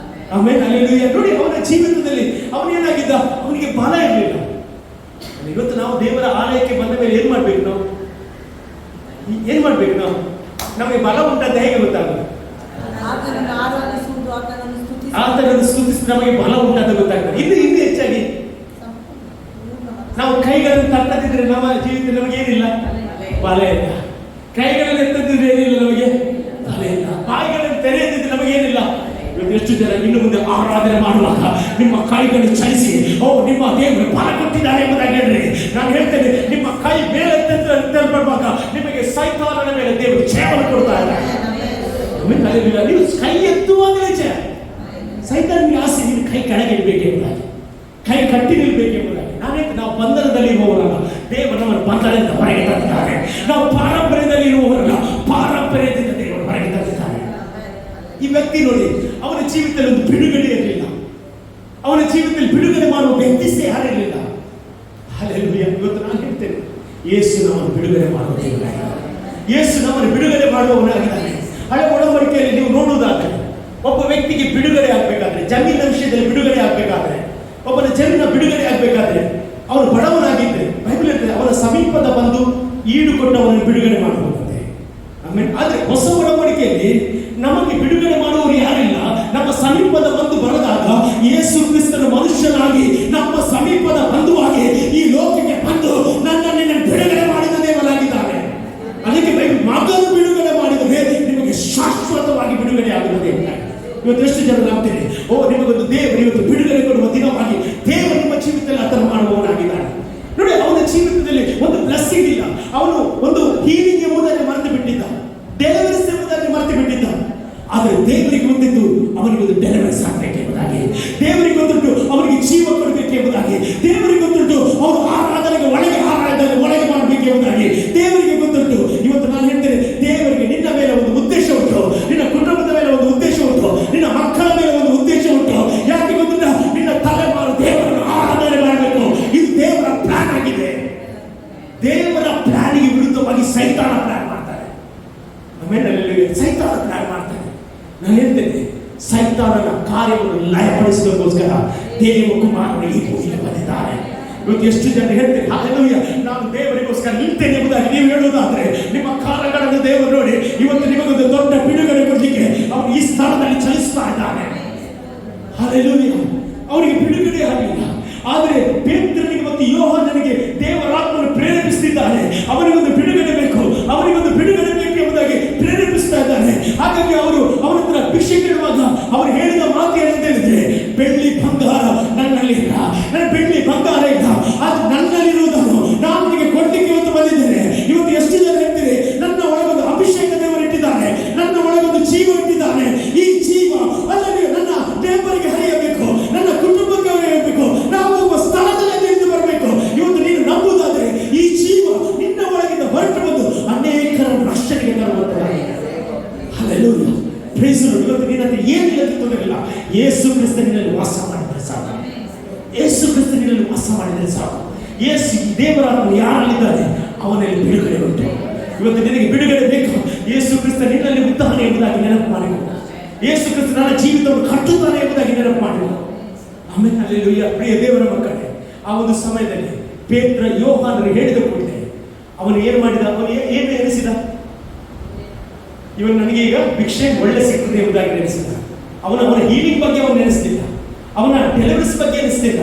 ಆಮೇಲೆ ಹಲ್ಲೆಲೂಯಾ. ನೋಡಿ, ಅವನ ಜೀವಿತದಲ್ಲಿ ಅವನೇನಾಗಿದ್ದ, ಅವನಿಗೆ ಬಲ ಇರಲಿಲ್ಲ. ಇವತ್ತು ನಾವು ದೇವರ ಆಲಯಕ್ಕೆ ಬಂದ ಮೇಲೆ ಏನ್ ಮಾಡ್ಬೇಕು? ನಾವು ನಮಗೆ ಬಲ ಉಂಟಂತ ಹೇಗೆ ಗೊತ್ತಾಗುತ್ತೆ? ಆತನನ್ನು ಆರಾಧಿಸುವುದು, ಆತನನ್ನು ಸ್ತುತಿಸುವುದು, ಆತನನ್ನು ಸ್ತುತಿಸಿ ನಮಗೆ ಬಲ ಉಂಟಾದ ಗೊತ್ತಾಗ್ತದೆ. ಇನ್ನು ಹೆಚ್ಚಾಗಿ ನಾವು ಕೈಗಳನ್ನು ತಟ್ಟದಿದ್ರೆ ನಮ್ಮ ಜೀವಿತ ನಮಗೆ ಏನಿಲ್ಲ, ಬಲ ಇಲ್ಲ. ಕೈಗಳನ್ನು ಎತ್ತದಿದ್ರೆ ಏನಿಲ್ಲ, ನಮಗೆ ಬಲ ಇಲ್ಲ. ಬಾಯಿಗಳನ್ನು ತೆರೆಯದಿದ್ರೆ ನಮಗೆ ಏನಿಲ್ಲ. ಎಷ್ಟು ಜನ ಇನ್ನು ಮುಂದೆ ಆರಾಧನೆ ಮಾಡುವಾಗ ನಿಮ್ಮ ಕೈಗಳನ್ನು ಚಲಿಸಿ, ಓ ನಿಮ್ಮ ದೇವರು ಬಲ ಕೊಟ್ಟಿದ್ದಾರೆ ಎಂಬುದಾಗಿ ಹೇಳ್ರಿ. ನಾನು ಹೇಳ್ತೇನೆ, ನಿಮ್ಮ ಕೈ ಮೇಲೆ ತೆರಳುವಾಗ ನಿಮಗೆ ಸೈತಾನನ ಮೇಲೆ ದೇವರು ಜಯವನ್ನು ಕೊಡ್ತಾ ಇದ್ದಾರೆ. ನೀವು ಕೈ ಎತ್ತುವಾಗಲೇ ಜಯ. ಸೈತಾನಿಗೆ ಆಸೆ ನೀವು ಕೈ ಕೆಳಗೆ ಇಡಬೇಕೆಂಬುದಾಗಿ, ಕೈ ಕಟ್ಟಿ ನಿಲ್ಬೇಕೆಂಬುದಾಗಿ. ನಾವು ಬಂಧನದಲ್ಲಿ ಇರುವವರಲ್ಲ, ದೇವರು ನಮ್ಮನ್ನು ಬಂಧನದಿಂದ ಹೊರಗೆ ತಂದಿದ್ದಾರೆ. ನಾವು ಪಾರಂಪರ್ಯದಲ್ಲಿ ಇರುವವರಲ್ಲ, ಪಾರಂಪರ್ಯದಿಂದ ದೇವರು ಹೊರಗೆ ತಂದಿದ್ದಾರೆ. ಈ ವ್ಯಕ್ತಿ ನೋಡಿ, ಅವನ ಜೀವಿತದಲ್ಲಿ ಒಂದು ಬಿಡುಗಡೆ ಇರಲಿಲ್ಲ. ಅವನ ಜೀವಿತದಲ್ಲಿ ಬಿಡುಗಡೆ ಮಾಡುವ ವ್ಯಕ್ತಿ ಯಾರಿರಲಿಲ್ಲ. ಹಲ್ಲೆಲೂಯಾ. ಇವತ್ತು ನಾನು ಹೇಳ್ತೇನೆ, ಯೇಸು ನಮ್ಮನ್ನು ಬಿಡುಗಡೆ ಮಾಡುವ ದೇವರಾಗಿದ್ದಾನೆ. ಯೇಸು ನಮ್ಮನ್ನು ಬಿಡುಗಡೆ ಮಾಡುವವನಾಗಿದ್ದಾನೆ. ಹಳೆ ಒಡಂಬಡಿಕೆಯಲ್ಲಿ ನೀವು ನೋಡುವುದಾದ್ರೆ, ಒಬ್ಬ ವ್ಯಕ್ತಿಗೆ ಬಿಡುಗಡೆ ಆಗಬೇಕಾದ್ರೆ, ಜಮೀನಿನ ವಿಷಯದಲ್ಲಿ ಬಿಡುಗಡೆ ಆಗಬೇಕಾದ್ರೆ, ಒಬ್ಬನ ಜಮೀನ ಬಿಡುಗಡೆ ಆಗಬೇಕಾದ್ರೆ, ಅವನು ಬಡವನಾಗಿದ್ದರೆ ಬೈಬಲ್ ಹೇಳ್ತದೆ ಅವನ ಸಮೀಪದ ಬಂದು ಈಡು ಕೊಟ್ಟು ಅವನನ್ನು ಬಿಡುಗಡೆ ಮಾಡಬಹುದಂತೆ. ಆದ್ರೆ ಹೊಸ ಒಡಂಬಡಿಕೆಯಲ್ಲಿ ನಮಗೆ ಬಿಡುಗಡೆ ಮಾಡುವವರು ಯಾರಿಲ್ಲ. ನಮ್ಮ ಸಮೀಪದ ಬಂದು ಬರದಾಗ ಯೇಸು ಕ್ರಿಸ್ತನು ಮನುಷ್ಯನಾಗಿ ನಮ್ಮ ಸಮೀಪದ ಬಂಧುವಾಗಿ ಈ ಲೋಕಕ್ಕೆ ಬಂದು ನನ್ನನ್ನು ಬಿಡುಗಡೆ ಮಾಡಿದ ದೇವರಾಗಿದ್ದಾನೆ. ಅದಕ್ಕೆ ಮಗನು ಬಿಡುಗಡೆ ಮಾಡಿದರೆ ನಿಮಗೆ ಶಾಶ್ವತವಾಗಿ ಬಿಡುಗಡೆ ಆಗುತ್ತದೆ. ಇವತ್ತು ಎಷ್ಟು ಜನ ನಂಬ್ತೀರಿ, ಓ ನಿಮಗೊಂದು ದೇವರು ಇವತ್ತು ಬಿಡುಗಡೆ ಕೊಡುವ ದಿನವಾಗಿ ದೇವರು ನಿಮ್ಮ ಜೀವಿತದಲ್ಲಿ ಆತನ ಮಾಡುವವನಾಗಿದ್ದಾನೆ. ನೋಡಿ, ಅವನ ಜೀವಿತದಲ್ಲಿ ಒಂದು ಬ್ಲೆಸ್ಸಿಂಗ್ ಇಲ್ಲ. ಅವನು ಒಂದು ಹೀಲಿಂಗ್ ಎಂಬುದನ್ನು ಮರೆತು ಬಿಟ್ಟಿದ್ದ, ಡೆಲಿವರಿಸ್ ಎಂಬುದನ್ನು ಮರೆತು ಬಿಟ್ಟಿದ್ದ. ಆದರೆ ದೇವರಿಗೆ ಗೊತ್ತಿದ್ದು ಅವನಿಗೆ ಒಂದು ಡೆಲಿವರಿಸ್ ಆಗಬೇಕೆಂಬುದಾಗಿ, ದೇವರಿಗೆ ಗೊತ್ತಿಟ್ಟು ಅವನಿಗೆ ಜೀವ ಕೊಡಬೇಕೆಂಬುದಾಗಿ, ದೇವರಿಗೆ ಗೊತ್ತಿಟ್ಟು ಅವರು ಆರಾಧನೆಗೆ ಒಳಗೆ ಮಾಡಬೇಕೆಂಬುದಾಗಿ ದೇವರಿಗೆ ಗೊತ್ತಿಟ್ಟು. ಇವತ್ತು ನಾನು ಹೇಳ್ತೇನೆ, ದೇವರಿಗೆ ನಿನ್ನ ಮೇಲೆ ಒಂದು ಉದ್ದೇಶ ಉಂಟು, ನಿನ್ನ ಕುಟುಂಬದ ಮೇಲೆ ಒಂದು ಉದ್ದೇಶ ಉಂಟು, ನಿನ್ನ ಮಕ್ಕಳ ಮೇಲೆ ಒಂದು ಉದ್ದೇಶ ಉಂಟು. ಯಾಕೆ ಗೊತ್ತಿಲ್ಲ, ನಿನ್ನ ತಲೆಮಾರು ದೇವರನ್ನು ಆರಾಧನೆ ಮಾಡಬೇಕು. ಇದು ದೇವರ ಪ್ಲಾನ್ ಆಗಿದೆ. ದೇವರ ಪ್ಲಾನಿಗೆ ವಿರುದ್ಧವಾಗಿ ಸೈತಾನ ಪ್ಲಾನ್ ಮಾಡ್ತಾರೆ. ಆಮೇಲೆ ಸೈತಾನ ಪ್ಲಾನ್ ಮಾಡ್ತಾರೆ. ನಾನು ಹೇಳ್ತೇನೆ, ಸೈತಾನನ ಕಾರ್ಯವನ್ನು ಲಯಪಡಿಸೋದಕ್ಕೋಸ್ಕರ ದೇವಕುಮಾರನು ಈ ಭೂಮಿಗೆ ಬಂದಿದ್ದಾರೆ. ಇವತ್ತು ಎಷ್ಟು ಜನ ಹೇಳ್ತೇನೆ, ಹಲ್ಲೆಲೂಯಾ, ನಾನು ದೇವರಿಗೋಸ್ಕರ ನಿಲ್ತೇನೆ ಎಂಬುದಾಗಿ ನೀವು ಹೇಳುವುದಾದ್ರೆ ನಿಮ್ಮ ಕಾರ್ಯಗಳನ್ನು ದೇವರು ನೋಡಿ ಇವತ್ತು ನಿಮಗೊಂದು ದೊಡ್ಡ ಬಿಡುಗಡೆ ಕೊಡಲಿಕ್ಕೆ ಅವನು ಈ ಸ್ಥಳದಲ್ಲಿ ಚಲಿಸ್ತಾ ಇದ್ದಾನೆ. ಹಲ್ಲೆಲೂಯಾ. ಅವನಿಗೆ ಬಿಡುಗಡೆ ಆಗಲಿಲ್ಲ. ಆದರೆ ಪೇತ್ರನಿಗೆ ಮತ್ತು ಯೋಹಾನನಿಗೆ ದೇವರಾತ್ಮನು ಪ್ರೇರೇಪಿಸುತ್ತಿದ್ದಾನೆ. ಅವನಿಗೊಂದು ಬಿಡುಗಡೆ ಬೇಕು, ಅವನಿಗೊಂದು ಬಿಡುಗಡೆ ಬೇಕು ಎಂಬುದಾಗಿ ಪ್ರೇರೇಪಿಸ್ತಾ ಇದ್ದಾನೆ. ಹಾಗಾಗಿ ಅವರು ಅವನ ಹತ್ರ ಭಿಕ್ಷೆ ಕೇಳುವಾಗ ಅವರು ಹೇಳಿದ ಮಾತು ಏನಂತ ಹೇಳಿದ್ರೆ, ಬೆಳ್ಳಿ ಬಂಗಾರ ನನ್ನಲ್ಲಿ ಇಲ್ಲ, ನನ್ನ ಬೆಳ್ಳಿ ಬಂಗಾರ ಇಲ್ಲ, ಅದು ನನ್ನಲ್ಲಿರುವುದನ್ನು ನಾನು ನಿಮಗೆ ಕೊಡ್ಲಿಕ್ಕೆ ಇವತ್ತು ಬಂದಿದ್ದೇನೆ. ಇವತ್ತು ಎಷ್ಟು ಜನ ಹೇಳ್ತೀರಿ, ನನ್ನ ಒಳಗೊಂದು ಅಭಿಷೇಕ ದೇವರು ಇಟ್ಟಿದ್ದಾನೆ, ನನ್ನ ಒಳಗೊಂದು ಜೀವ ಇಟ್ಟಿದ್ದಾನೆ. ಈ ಜೀವ ಅಲ್ಲದೆ ನನ್ನ ದೇವರಿಗೆ ಹರಿಯಬೇಕು, ನನ್ನ ಕುಟುಂಬಕ್ಕೆ ಹರಿಯಬೇಕು, ನಾವು ಒಬ್ಬ ಸ್ಥಳದಲ್ಲಿ ತಿಳಿದು ಬರಬೇಕು. ಇವತ್ತು ನೀನು ನಂಬುವುದಾದ್ರೆ ಈ ಜೀವ ನಿನ್ನ ಒಳಗಿಂದ ಹೊರಟು ಬಂದು ಅನೇಕರ ರಕ್ಷಣೆಗೆ ತರುವಂತದ್ದಾಗಿದೆ. ಹಲ್ಲೆಲೂಯಾ. Praise the Lord. ಇವತ್ತು ನಿನ್ನ ಹತ್ರ ಏನಿಲ್ಲ ತೊಂದರೆಯಿಲ್ಲ, ಯೇಸು ಕ್ರಿಸ್ತನಲ್ಲಿ ವಾಸ ಮಾಡಿದರೆ ಸಾಕು. ಯೇಸು ಕ್ರಿಸ್ತನಲ್ಲಿ ವಾಸ ಮಾಡಿದರೆ ಸಾಕು. ಯೇಸು ದೇವರಾತ್ಮ ಯಾರಲ್ಲಿದ್ದಾನೆ ಅವನಲ್ಲಿ ಬಿಡುಗಡೆ ಉಂಟು. ಇವತ್ತು ನಿನಗೆ ಬಿಡುಗಡೆ ಬೇಕು, ಯೇಸು ಕ್ರಿಸ್ತ ನಿನ್ನಲ್ಲಿ ಉದ್ದಾನೆ ಎಂಬುದಾಗಿ ನೆನಪು ಮಾಡಿಕೊ. ಯೇಸು ಕ್ರಿಸ್ತ ನನ್ನ ಜೀವಿತವನ್ನು ಕಟ್ಟುತ್ತಾನೆ ಎಂಬುದಾಗಿ ನೆನಪು ಮಾಡಿಕೊ. ಆಮೇಲೆ ಹಲ್ಲೆಲೂಯಾ. ಪ್ರಿಯ ದೇವರ ಮಕ್ಕಳೇ, ಆ ಒಂದು ಸಮಯದಲ್ಲಿ ಪೇತ್ರ ಯೋಹಾನರು ಹೇಳಿದ ಕೂಡಲೇ ಅವನು ಏನು ಮಾಡಿದ, ಅವನು ಏನು ಎನಿಸಿದ, ಇವನು ನನಗೆ ಈಗ ಭಿಕ್ಷೆ ಒಳ್ಳೆ ಸಿಗ್ತದೆ ಎಂಬುದಾಗಿ ನೆನೆಸಿದ. ಅವನ ಹೀಲಿಂಗ್ ಬಗ್ಗೆ ಅವನು ನೆನೆಸ್ತಿಲ್ಲ, ಅವನ ಡೆಲಿವರಿಸ್ ಬಗ್ಗೆ ನೆನೆಸ್ತಿಲ್ಲ,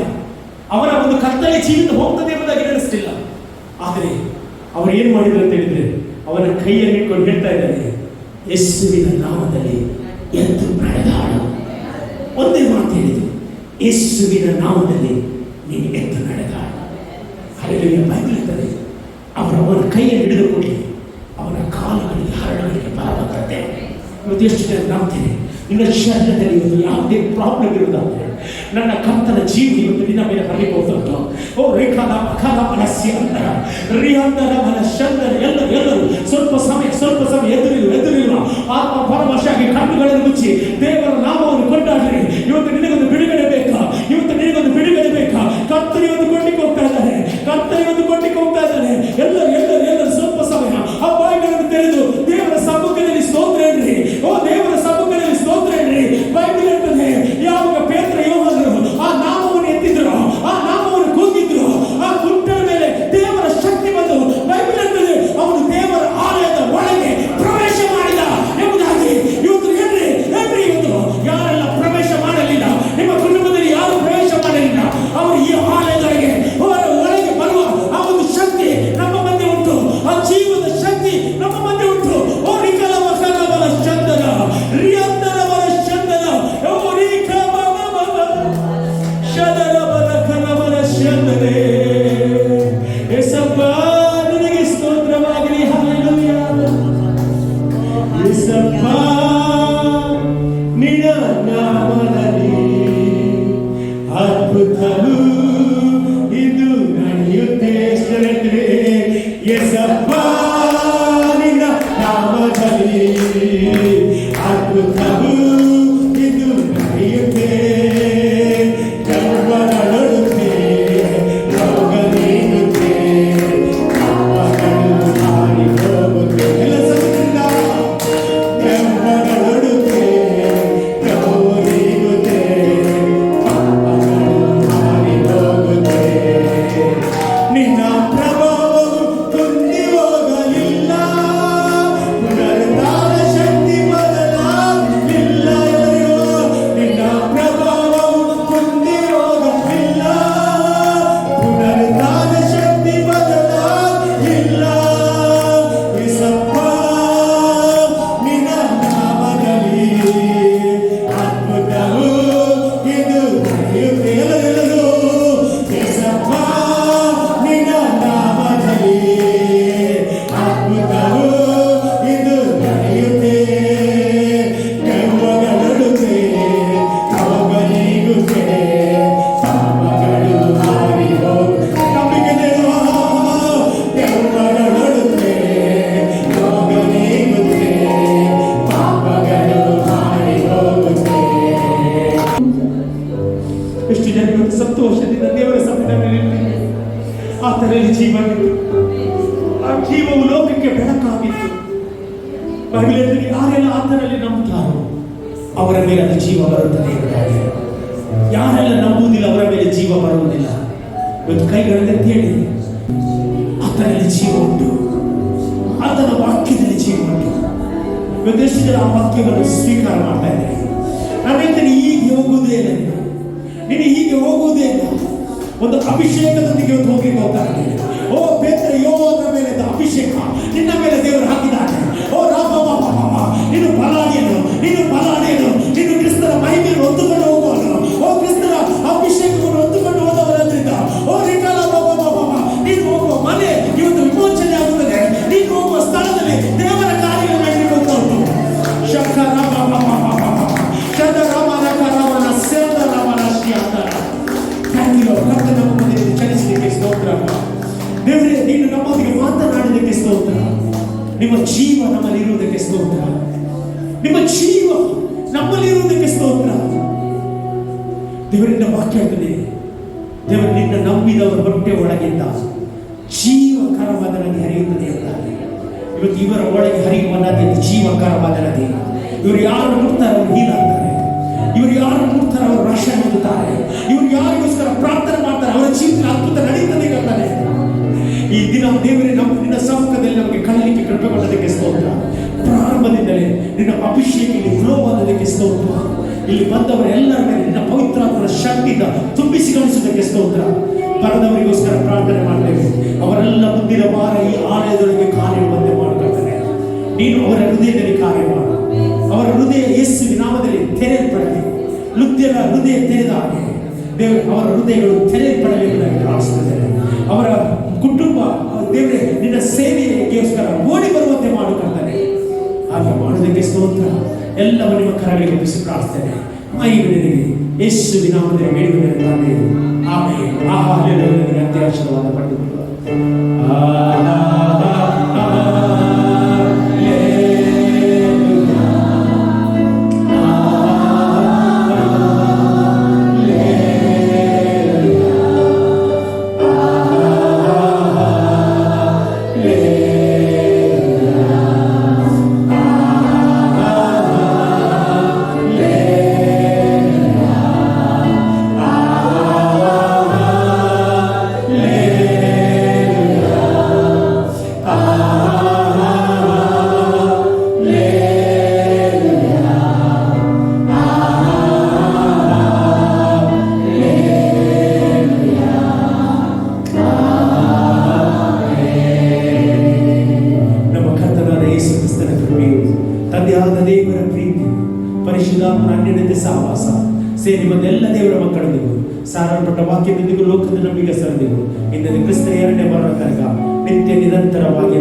ಅವನ ಒಂದು ಕರ್ತವ್ಯ ಜೀವಿತ ಹೋಗ್ತದೆ ಎಂಬುದಾಗಿ ನೆನೆಸ್ತಿಲ್ಲ. ಆದರೆ ಅವರು ಏನು ಮಾಡಿದ್ರು ಅಂತ ಹೇಳಿದ್ರೆ, ಅವನ ಕೈಯನ್ನು ಇಟ್ಕೊಂಡು ಹೇಳ್ತಾ ಇದ್ದಾನೆ, ಯೇಸುವಿನ ನಾಮದಲ್ಲಿ ಎದ್ದು ನಡೆದಾಡು. ಒಂದೇ ಮಾತು ಹೇಳಿದ್ರು, ಯೇಸುವಿನ ನಾಮದಲ್ಲಿ ನೀನು ಎದ್ದು ನಡೆದಾಡು. ಹಲ್ಲೆಲೂಯಾ. ಬೈಬಲ್ ಹೇಳ್ತದೆ, ಅವನ ಕೈಯನ್ನು ಹಿಡಿದು ಕೊಡಿ, ಅವನ ಕಾಲುಗಳಿಗೆ ಹರಡುಗಳಿಗೆ ಬಲ ಬರ್ತದೆ. ಇವತ್ತು ಎಷ್ಟು ಜನ ನಂಬ್ತೀನಿ, ನಿನ್ನ ಶರೀರದಲ್ಲಿ ಇವತ್ತು ಯಾವುದೇ ಪ್ರಾಬ್ಲಮ್ ಇರುವುದಾದ್ರೆ ನನ್ನ ಕರ್ತನ ಜೀವ ಇವತ್ತು ನಿನ್ನ ಮೇಲೆ ಬರಲಿಕ್ಕೆ ಹೋಗ್ತುಂಟು. ಓ ರೇಖಾದ ಅಖಾದ ಮನಸ್ಸಿ ಅಂತರ ರಿಯಾಂತರ ಮನಸ್ಸಂತರ ಎಲ್ಲರೂ ಸ್ವಲ್ಪ ಸಮಯ ಎದುರಿರುವ ಆತ್ಮ ಪರವಶಾಗಿ ಕಣ್ಣುಗಳನ್ನು ಮುಚ್ಚಿ ದೇವರ ನಾಮವನ್ನು ಕೊಂಡಾಡಿರಿ. ಇವತ್ತು ನಿನಗೊಂದು ಬಿಡುಗಡೆ ಬೇಕಾ? ಇವತ್ತು ನಿನಗೊಂದು ಬಿಡುಗಡೆ ಬೇಕಾ? ಕರ್ತನಿಗೊಂದು ಕೊಡ್ಲಿಕ್ಕೆ ಹೋಗ್ತಾ ಇದ್ದಾನೆ, ಕರ್ತನಿಗೊಂದು ಕೊಡ್ಲಿಕ್ಕೆ ಹೋಗ್ತಾ ಇದ್ದಾನೆ. ಎಲ್ಲರೂ ಸ್ವಲ್ಪ ಸಮಯ ಆ ಬಾಯಿಗಳನ್ನು ತೆರೆದು ದೇವರ ಸಮ್ಮುಖದಲ್ಲಿ ಸ್ತೋತ್ರ ಹೇಳ್ರಿ. ಓ ದೇವರ ಸಮ್ಮುಖದಲ್ಲಿ ಸ್ತೋತ್ರ ಹೇಳ್ರಿ. ಬೈಬಲ್ ಹೇಳ್ತದೆ, ಯಾವಾಗ ಪೇತ್ರ ಯೋಹಾನರು ಆ ನಾಮವನ್ನು ಎತ್ತಿದ್ರು, ಆ ನಾಮವನ್ನು ಕೂಗಿದ್ರು, ಆ ಗುಡ್ಡದ ಮೇಲೆ ದೇವರ ಶಕ್ತಿ ಬಂದು ಬೈಬಲ್ ಹೇಳ್ತದೆ ಅವನು ಬೈಬಲ್ ಹೇಳ್ತದೆ, ಯಾರೆಲ್ಲ ಆತನಲ್ಲಿ ನಂಬುತ್ತಾರೋ ಅವರ ಮೇಲೆ ಅದು ಜೀವ ಬರುತ್ತದೆ ಎಂಬುದಾಗಿ. ಯಾರೆಲ್ಲ ನಂಬುವುದಿಲ್ಲ ಅವರ ಮೇಲೆ ಜೀವ ಬರುವುದಿಲ್ಲ. ಇವತ್ತು ಕೈಗಳಲ್ಲಿ ಹೇಳಿ, ಆತನಲ್ಲಿ ಜೀವ ಉಂಟು, ಆತನ ವಾಕ್ಯದಲ್ಲಿ ಜೀವ ಉಂಟು. ಇವತ್ತು ಎಷ್ಟು ಜನ ಆ ವಾಕ್ಯವನ್ನು ಸ್ವೀಕಾರ ಮಾಡ್ತಾ ಇದ್ದಾರೆ? ನಾನು ಹೇಳ್ತೇನೆ, ಹೀಗೆ ಹೋಗುವುದೇ ಇಲ್ಲ, ನೀನು ಹೀಗೆ ಹೋಗುವುದೇ ಇಲ್ಲ. ಒಂದು ಅಭಿಷೇಕದೊಂದಿಗೆ ಇವತ್ತು ಹೋಗ್ಲಿಕ್ಕೆ ಹೋಗ್ತಾರೆ. ಓ ಪೇತ್ರ, ಯೋಧರ ಮೇಲೆ ಅಭಿಷೇಕ ನಿನ್ನ ಮೇಲೆ ದೇವರು ಹಾಕಿದ್ದಾನೆ. ಓ ರಾಮ, ನೀನು ಬಲಾಡಿಯನು, ನೀನು ಕ್ರಿಸ್ತನ ಮಹಿಮೆಯನ್ನು ಹೊತ್ತುಕೊಂಡು ಹೋಗುವನು. ಓ ಕ್ರಿಸ್ತನ ಅಭಿಷೇಕವನ್ನು ಹೊತ್ತುಕೊಂಡು ಹೋದವರದ್ರಿಂದ ಓ ರಿಕಾಲ ನೀನು ಹೋಗುವ ಮನೆ ಇವತ್ತು ವಿಮೋಚನೆ ಆಗುತ್ತದೆ. ನೀನು ಹೋಗುವ ಸ್ಥಳದಲ್ಲಿ ದೇವರ ಕಾರ್ಯಗಳು ನಡೆಯಲಿಕ್ಕೆ ಹೋಗ್ತಾ ಉಂಟು. ಚಲಿಸಲಿಕ್ಕೆ ಸ್ತೋತ್ರ. ದೇವರೇ, ನೀನು ನಮ್ಮೊಂದಿಗೆ ಮಾತನಾಡಲಿಕ್ಕೆ ಸ್ತೋತ್ರ. ನಿಮ್ಮ ಜೀವ ನಮ್ಮಲ್ಲಿ ಇರುವುದಕ್ಕೆ ಸ್ತೋತ್ರ. ನಿಮ್ಮ ಜೀವ ನಮ್ಮಲ್ಲಿ ಇರುವುದಕ್ಕೆ ಸ್ತೋತ್ರ. ದೇವರಿಂದ ವಾಕ್ಯ ಹೇಳ್ತದೆ, ದೇವರು ನಿನ್ನ ನಂಬಿದವರ ಹೊಟ್ಟೆ ಒಳಗಿಂದ ಜೀವಕರವಾದ ನದಿ ಹರಿಯುತ್ತದೆ ಅಂತ. ಇವತ್ತು ಇವರ ಒಳಗೆ ಹರಿಯುವ ನದಿ ಜೀವಕರವಾದ ನದಿ. ಇವರು ಯಾರು ಮುಟ್ತಾರೆ ಅವರು ಹೀನಾಗ್ತಾರೆ. ಇವರು ಯಾರು ಮುಟ್ತಾರೆ ಅವರು ರಕ್ಷಣೆ ಹೊಂದುತ್ತಾರೆ. ಇವರು ಯಾರಿಗೋಸ್ಕರ ಪ್ರಾರ್ಥನೆ ಮಾಡ್ತಾರೆ ಅವರ ಜೀವಿತ ಅದ್ಭುತ ನಡೀತದೆ ಅಂತಾನೆ. ಈ ದಿನ ದೇವರೇ, ನಿನ್ನ ಸಮ್ಮುಖದಲ್ಲಿ ನಮಗೆ ಕಳಲಿಕ್ಕೆ ಕೃಪೆಗೊಂಡದಕ್ಕೆ ಸ್ತೋತ್ರ. ಪ್ರಾರಂಭದಿಂದಲೇ ನಿನ್ನ ಅಭಿಷೇಕ ಇಲ್ಲಿ ಫ್ಲೋವಾದದಕ್ಕೆ ಸ್ತೋತ್ರ. ಇಲ್ಲಿ ಬಂದವರೆಲ್ಲರ ಮೇಲೆ ನಿನ್ನ ಪವಿತ್ರಾತ್ಮನ ಶಕ್ತಿಯಿಂದ ತುಂಬಿಸಿಗೊಳಿಸುವುದಕ್ಕೆ ಸ್ತೋತ್ರ. ಬರದವರಿಗೋಸ್ಕರ ಪ್ರಾರ್ಥನೆ ಮಾಡ್ತೇವೆ. ಅವರೆಲ್ಲ ಮುಂದಿನ ವಾರ ಈ ಆಲಯದೊಳಗೆ ಕಾರ್ಯವಂತೆ ಮಾಡಿಕೊಳ್ತಾರೆ. ನೀನು ಅವರ ಹೃದಯದಲ್ಲಿ ಕಾರ್ಯ ಮಾಡು. ಅವರ ಹೃದಯ ಯೇಸುವಿನ ನಾಮದಲ್ಲಿ ತೆರೆಯಲ್ಪಡಲಿ. ಲುದ್ಯರ ಹೃದಯ ತೆರೆದ ಹಾಗೆ ದೇವರು ಅವರ ಹೃದಯಗಳು ತೆರೆಯಲ್ಪಡಲಿ ಎಂಬುದಾಗಿ ಪ್ರಾರ್ಥಿಸುತ್ತೇನೆ. ಅವರ ಕುಟುಂಬ ದೇವರೇ ನಿನ್ನ ಸೇವೆಗೋಸ್ಕರ ಓಡಿ ಬರುವಂತೆ ಮಾಡಿಕೊಳ್ತಾನೆ. ಹಾಗೆ ಮಾಡೋದಕ್ಕೆ ಸ್ತೋತ್ರ. ಎಲ್ಲವ ನಿಮ್ಮ ಕರಗಳಿಗೆ ಒಪ್ಪಿಸಿ ಪ್ರಾರ್ಥನೆ ಮಹಿಮೆಗೆ ಯೇಸುವಿನ ನಾಮದಲ್ಲಿ ಬೇಡಿಕೊಳ್ಳುತ್ತೇನೆ. ಆಮೆನ್. ಹಲ್ಲೆಲೂಯಾ. ಅತ್ಯಾಶೀರ್ವಾದ ಪಡೆದುಕೊಳ್ಳುವ. ಸೇರಿ ಬಂದೆಲ್ಲ ದೇವರ ಮಕ್ಕಳೊಂದಿಗೂ ಸಾರಲ್ಪಟ್ಟ ವಾಕ್ಯದೊಂದಿಗೂ ಲೋಕದ ನಂಬಿಕೆ ಸರದಿಗೂ ಇಂದು ಕ್ರಿಸ್ತನ ಎರಡನೇ ಬರುವ ತನಕ ನಿತ್ಯ ನಿರಂತರವಾಗಿ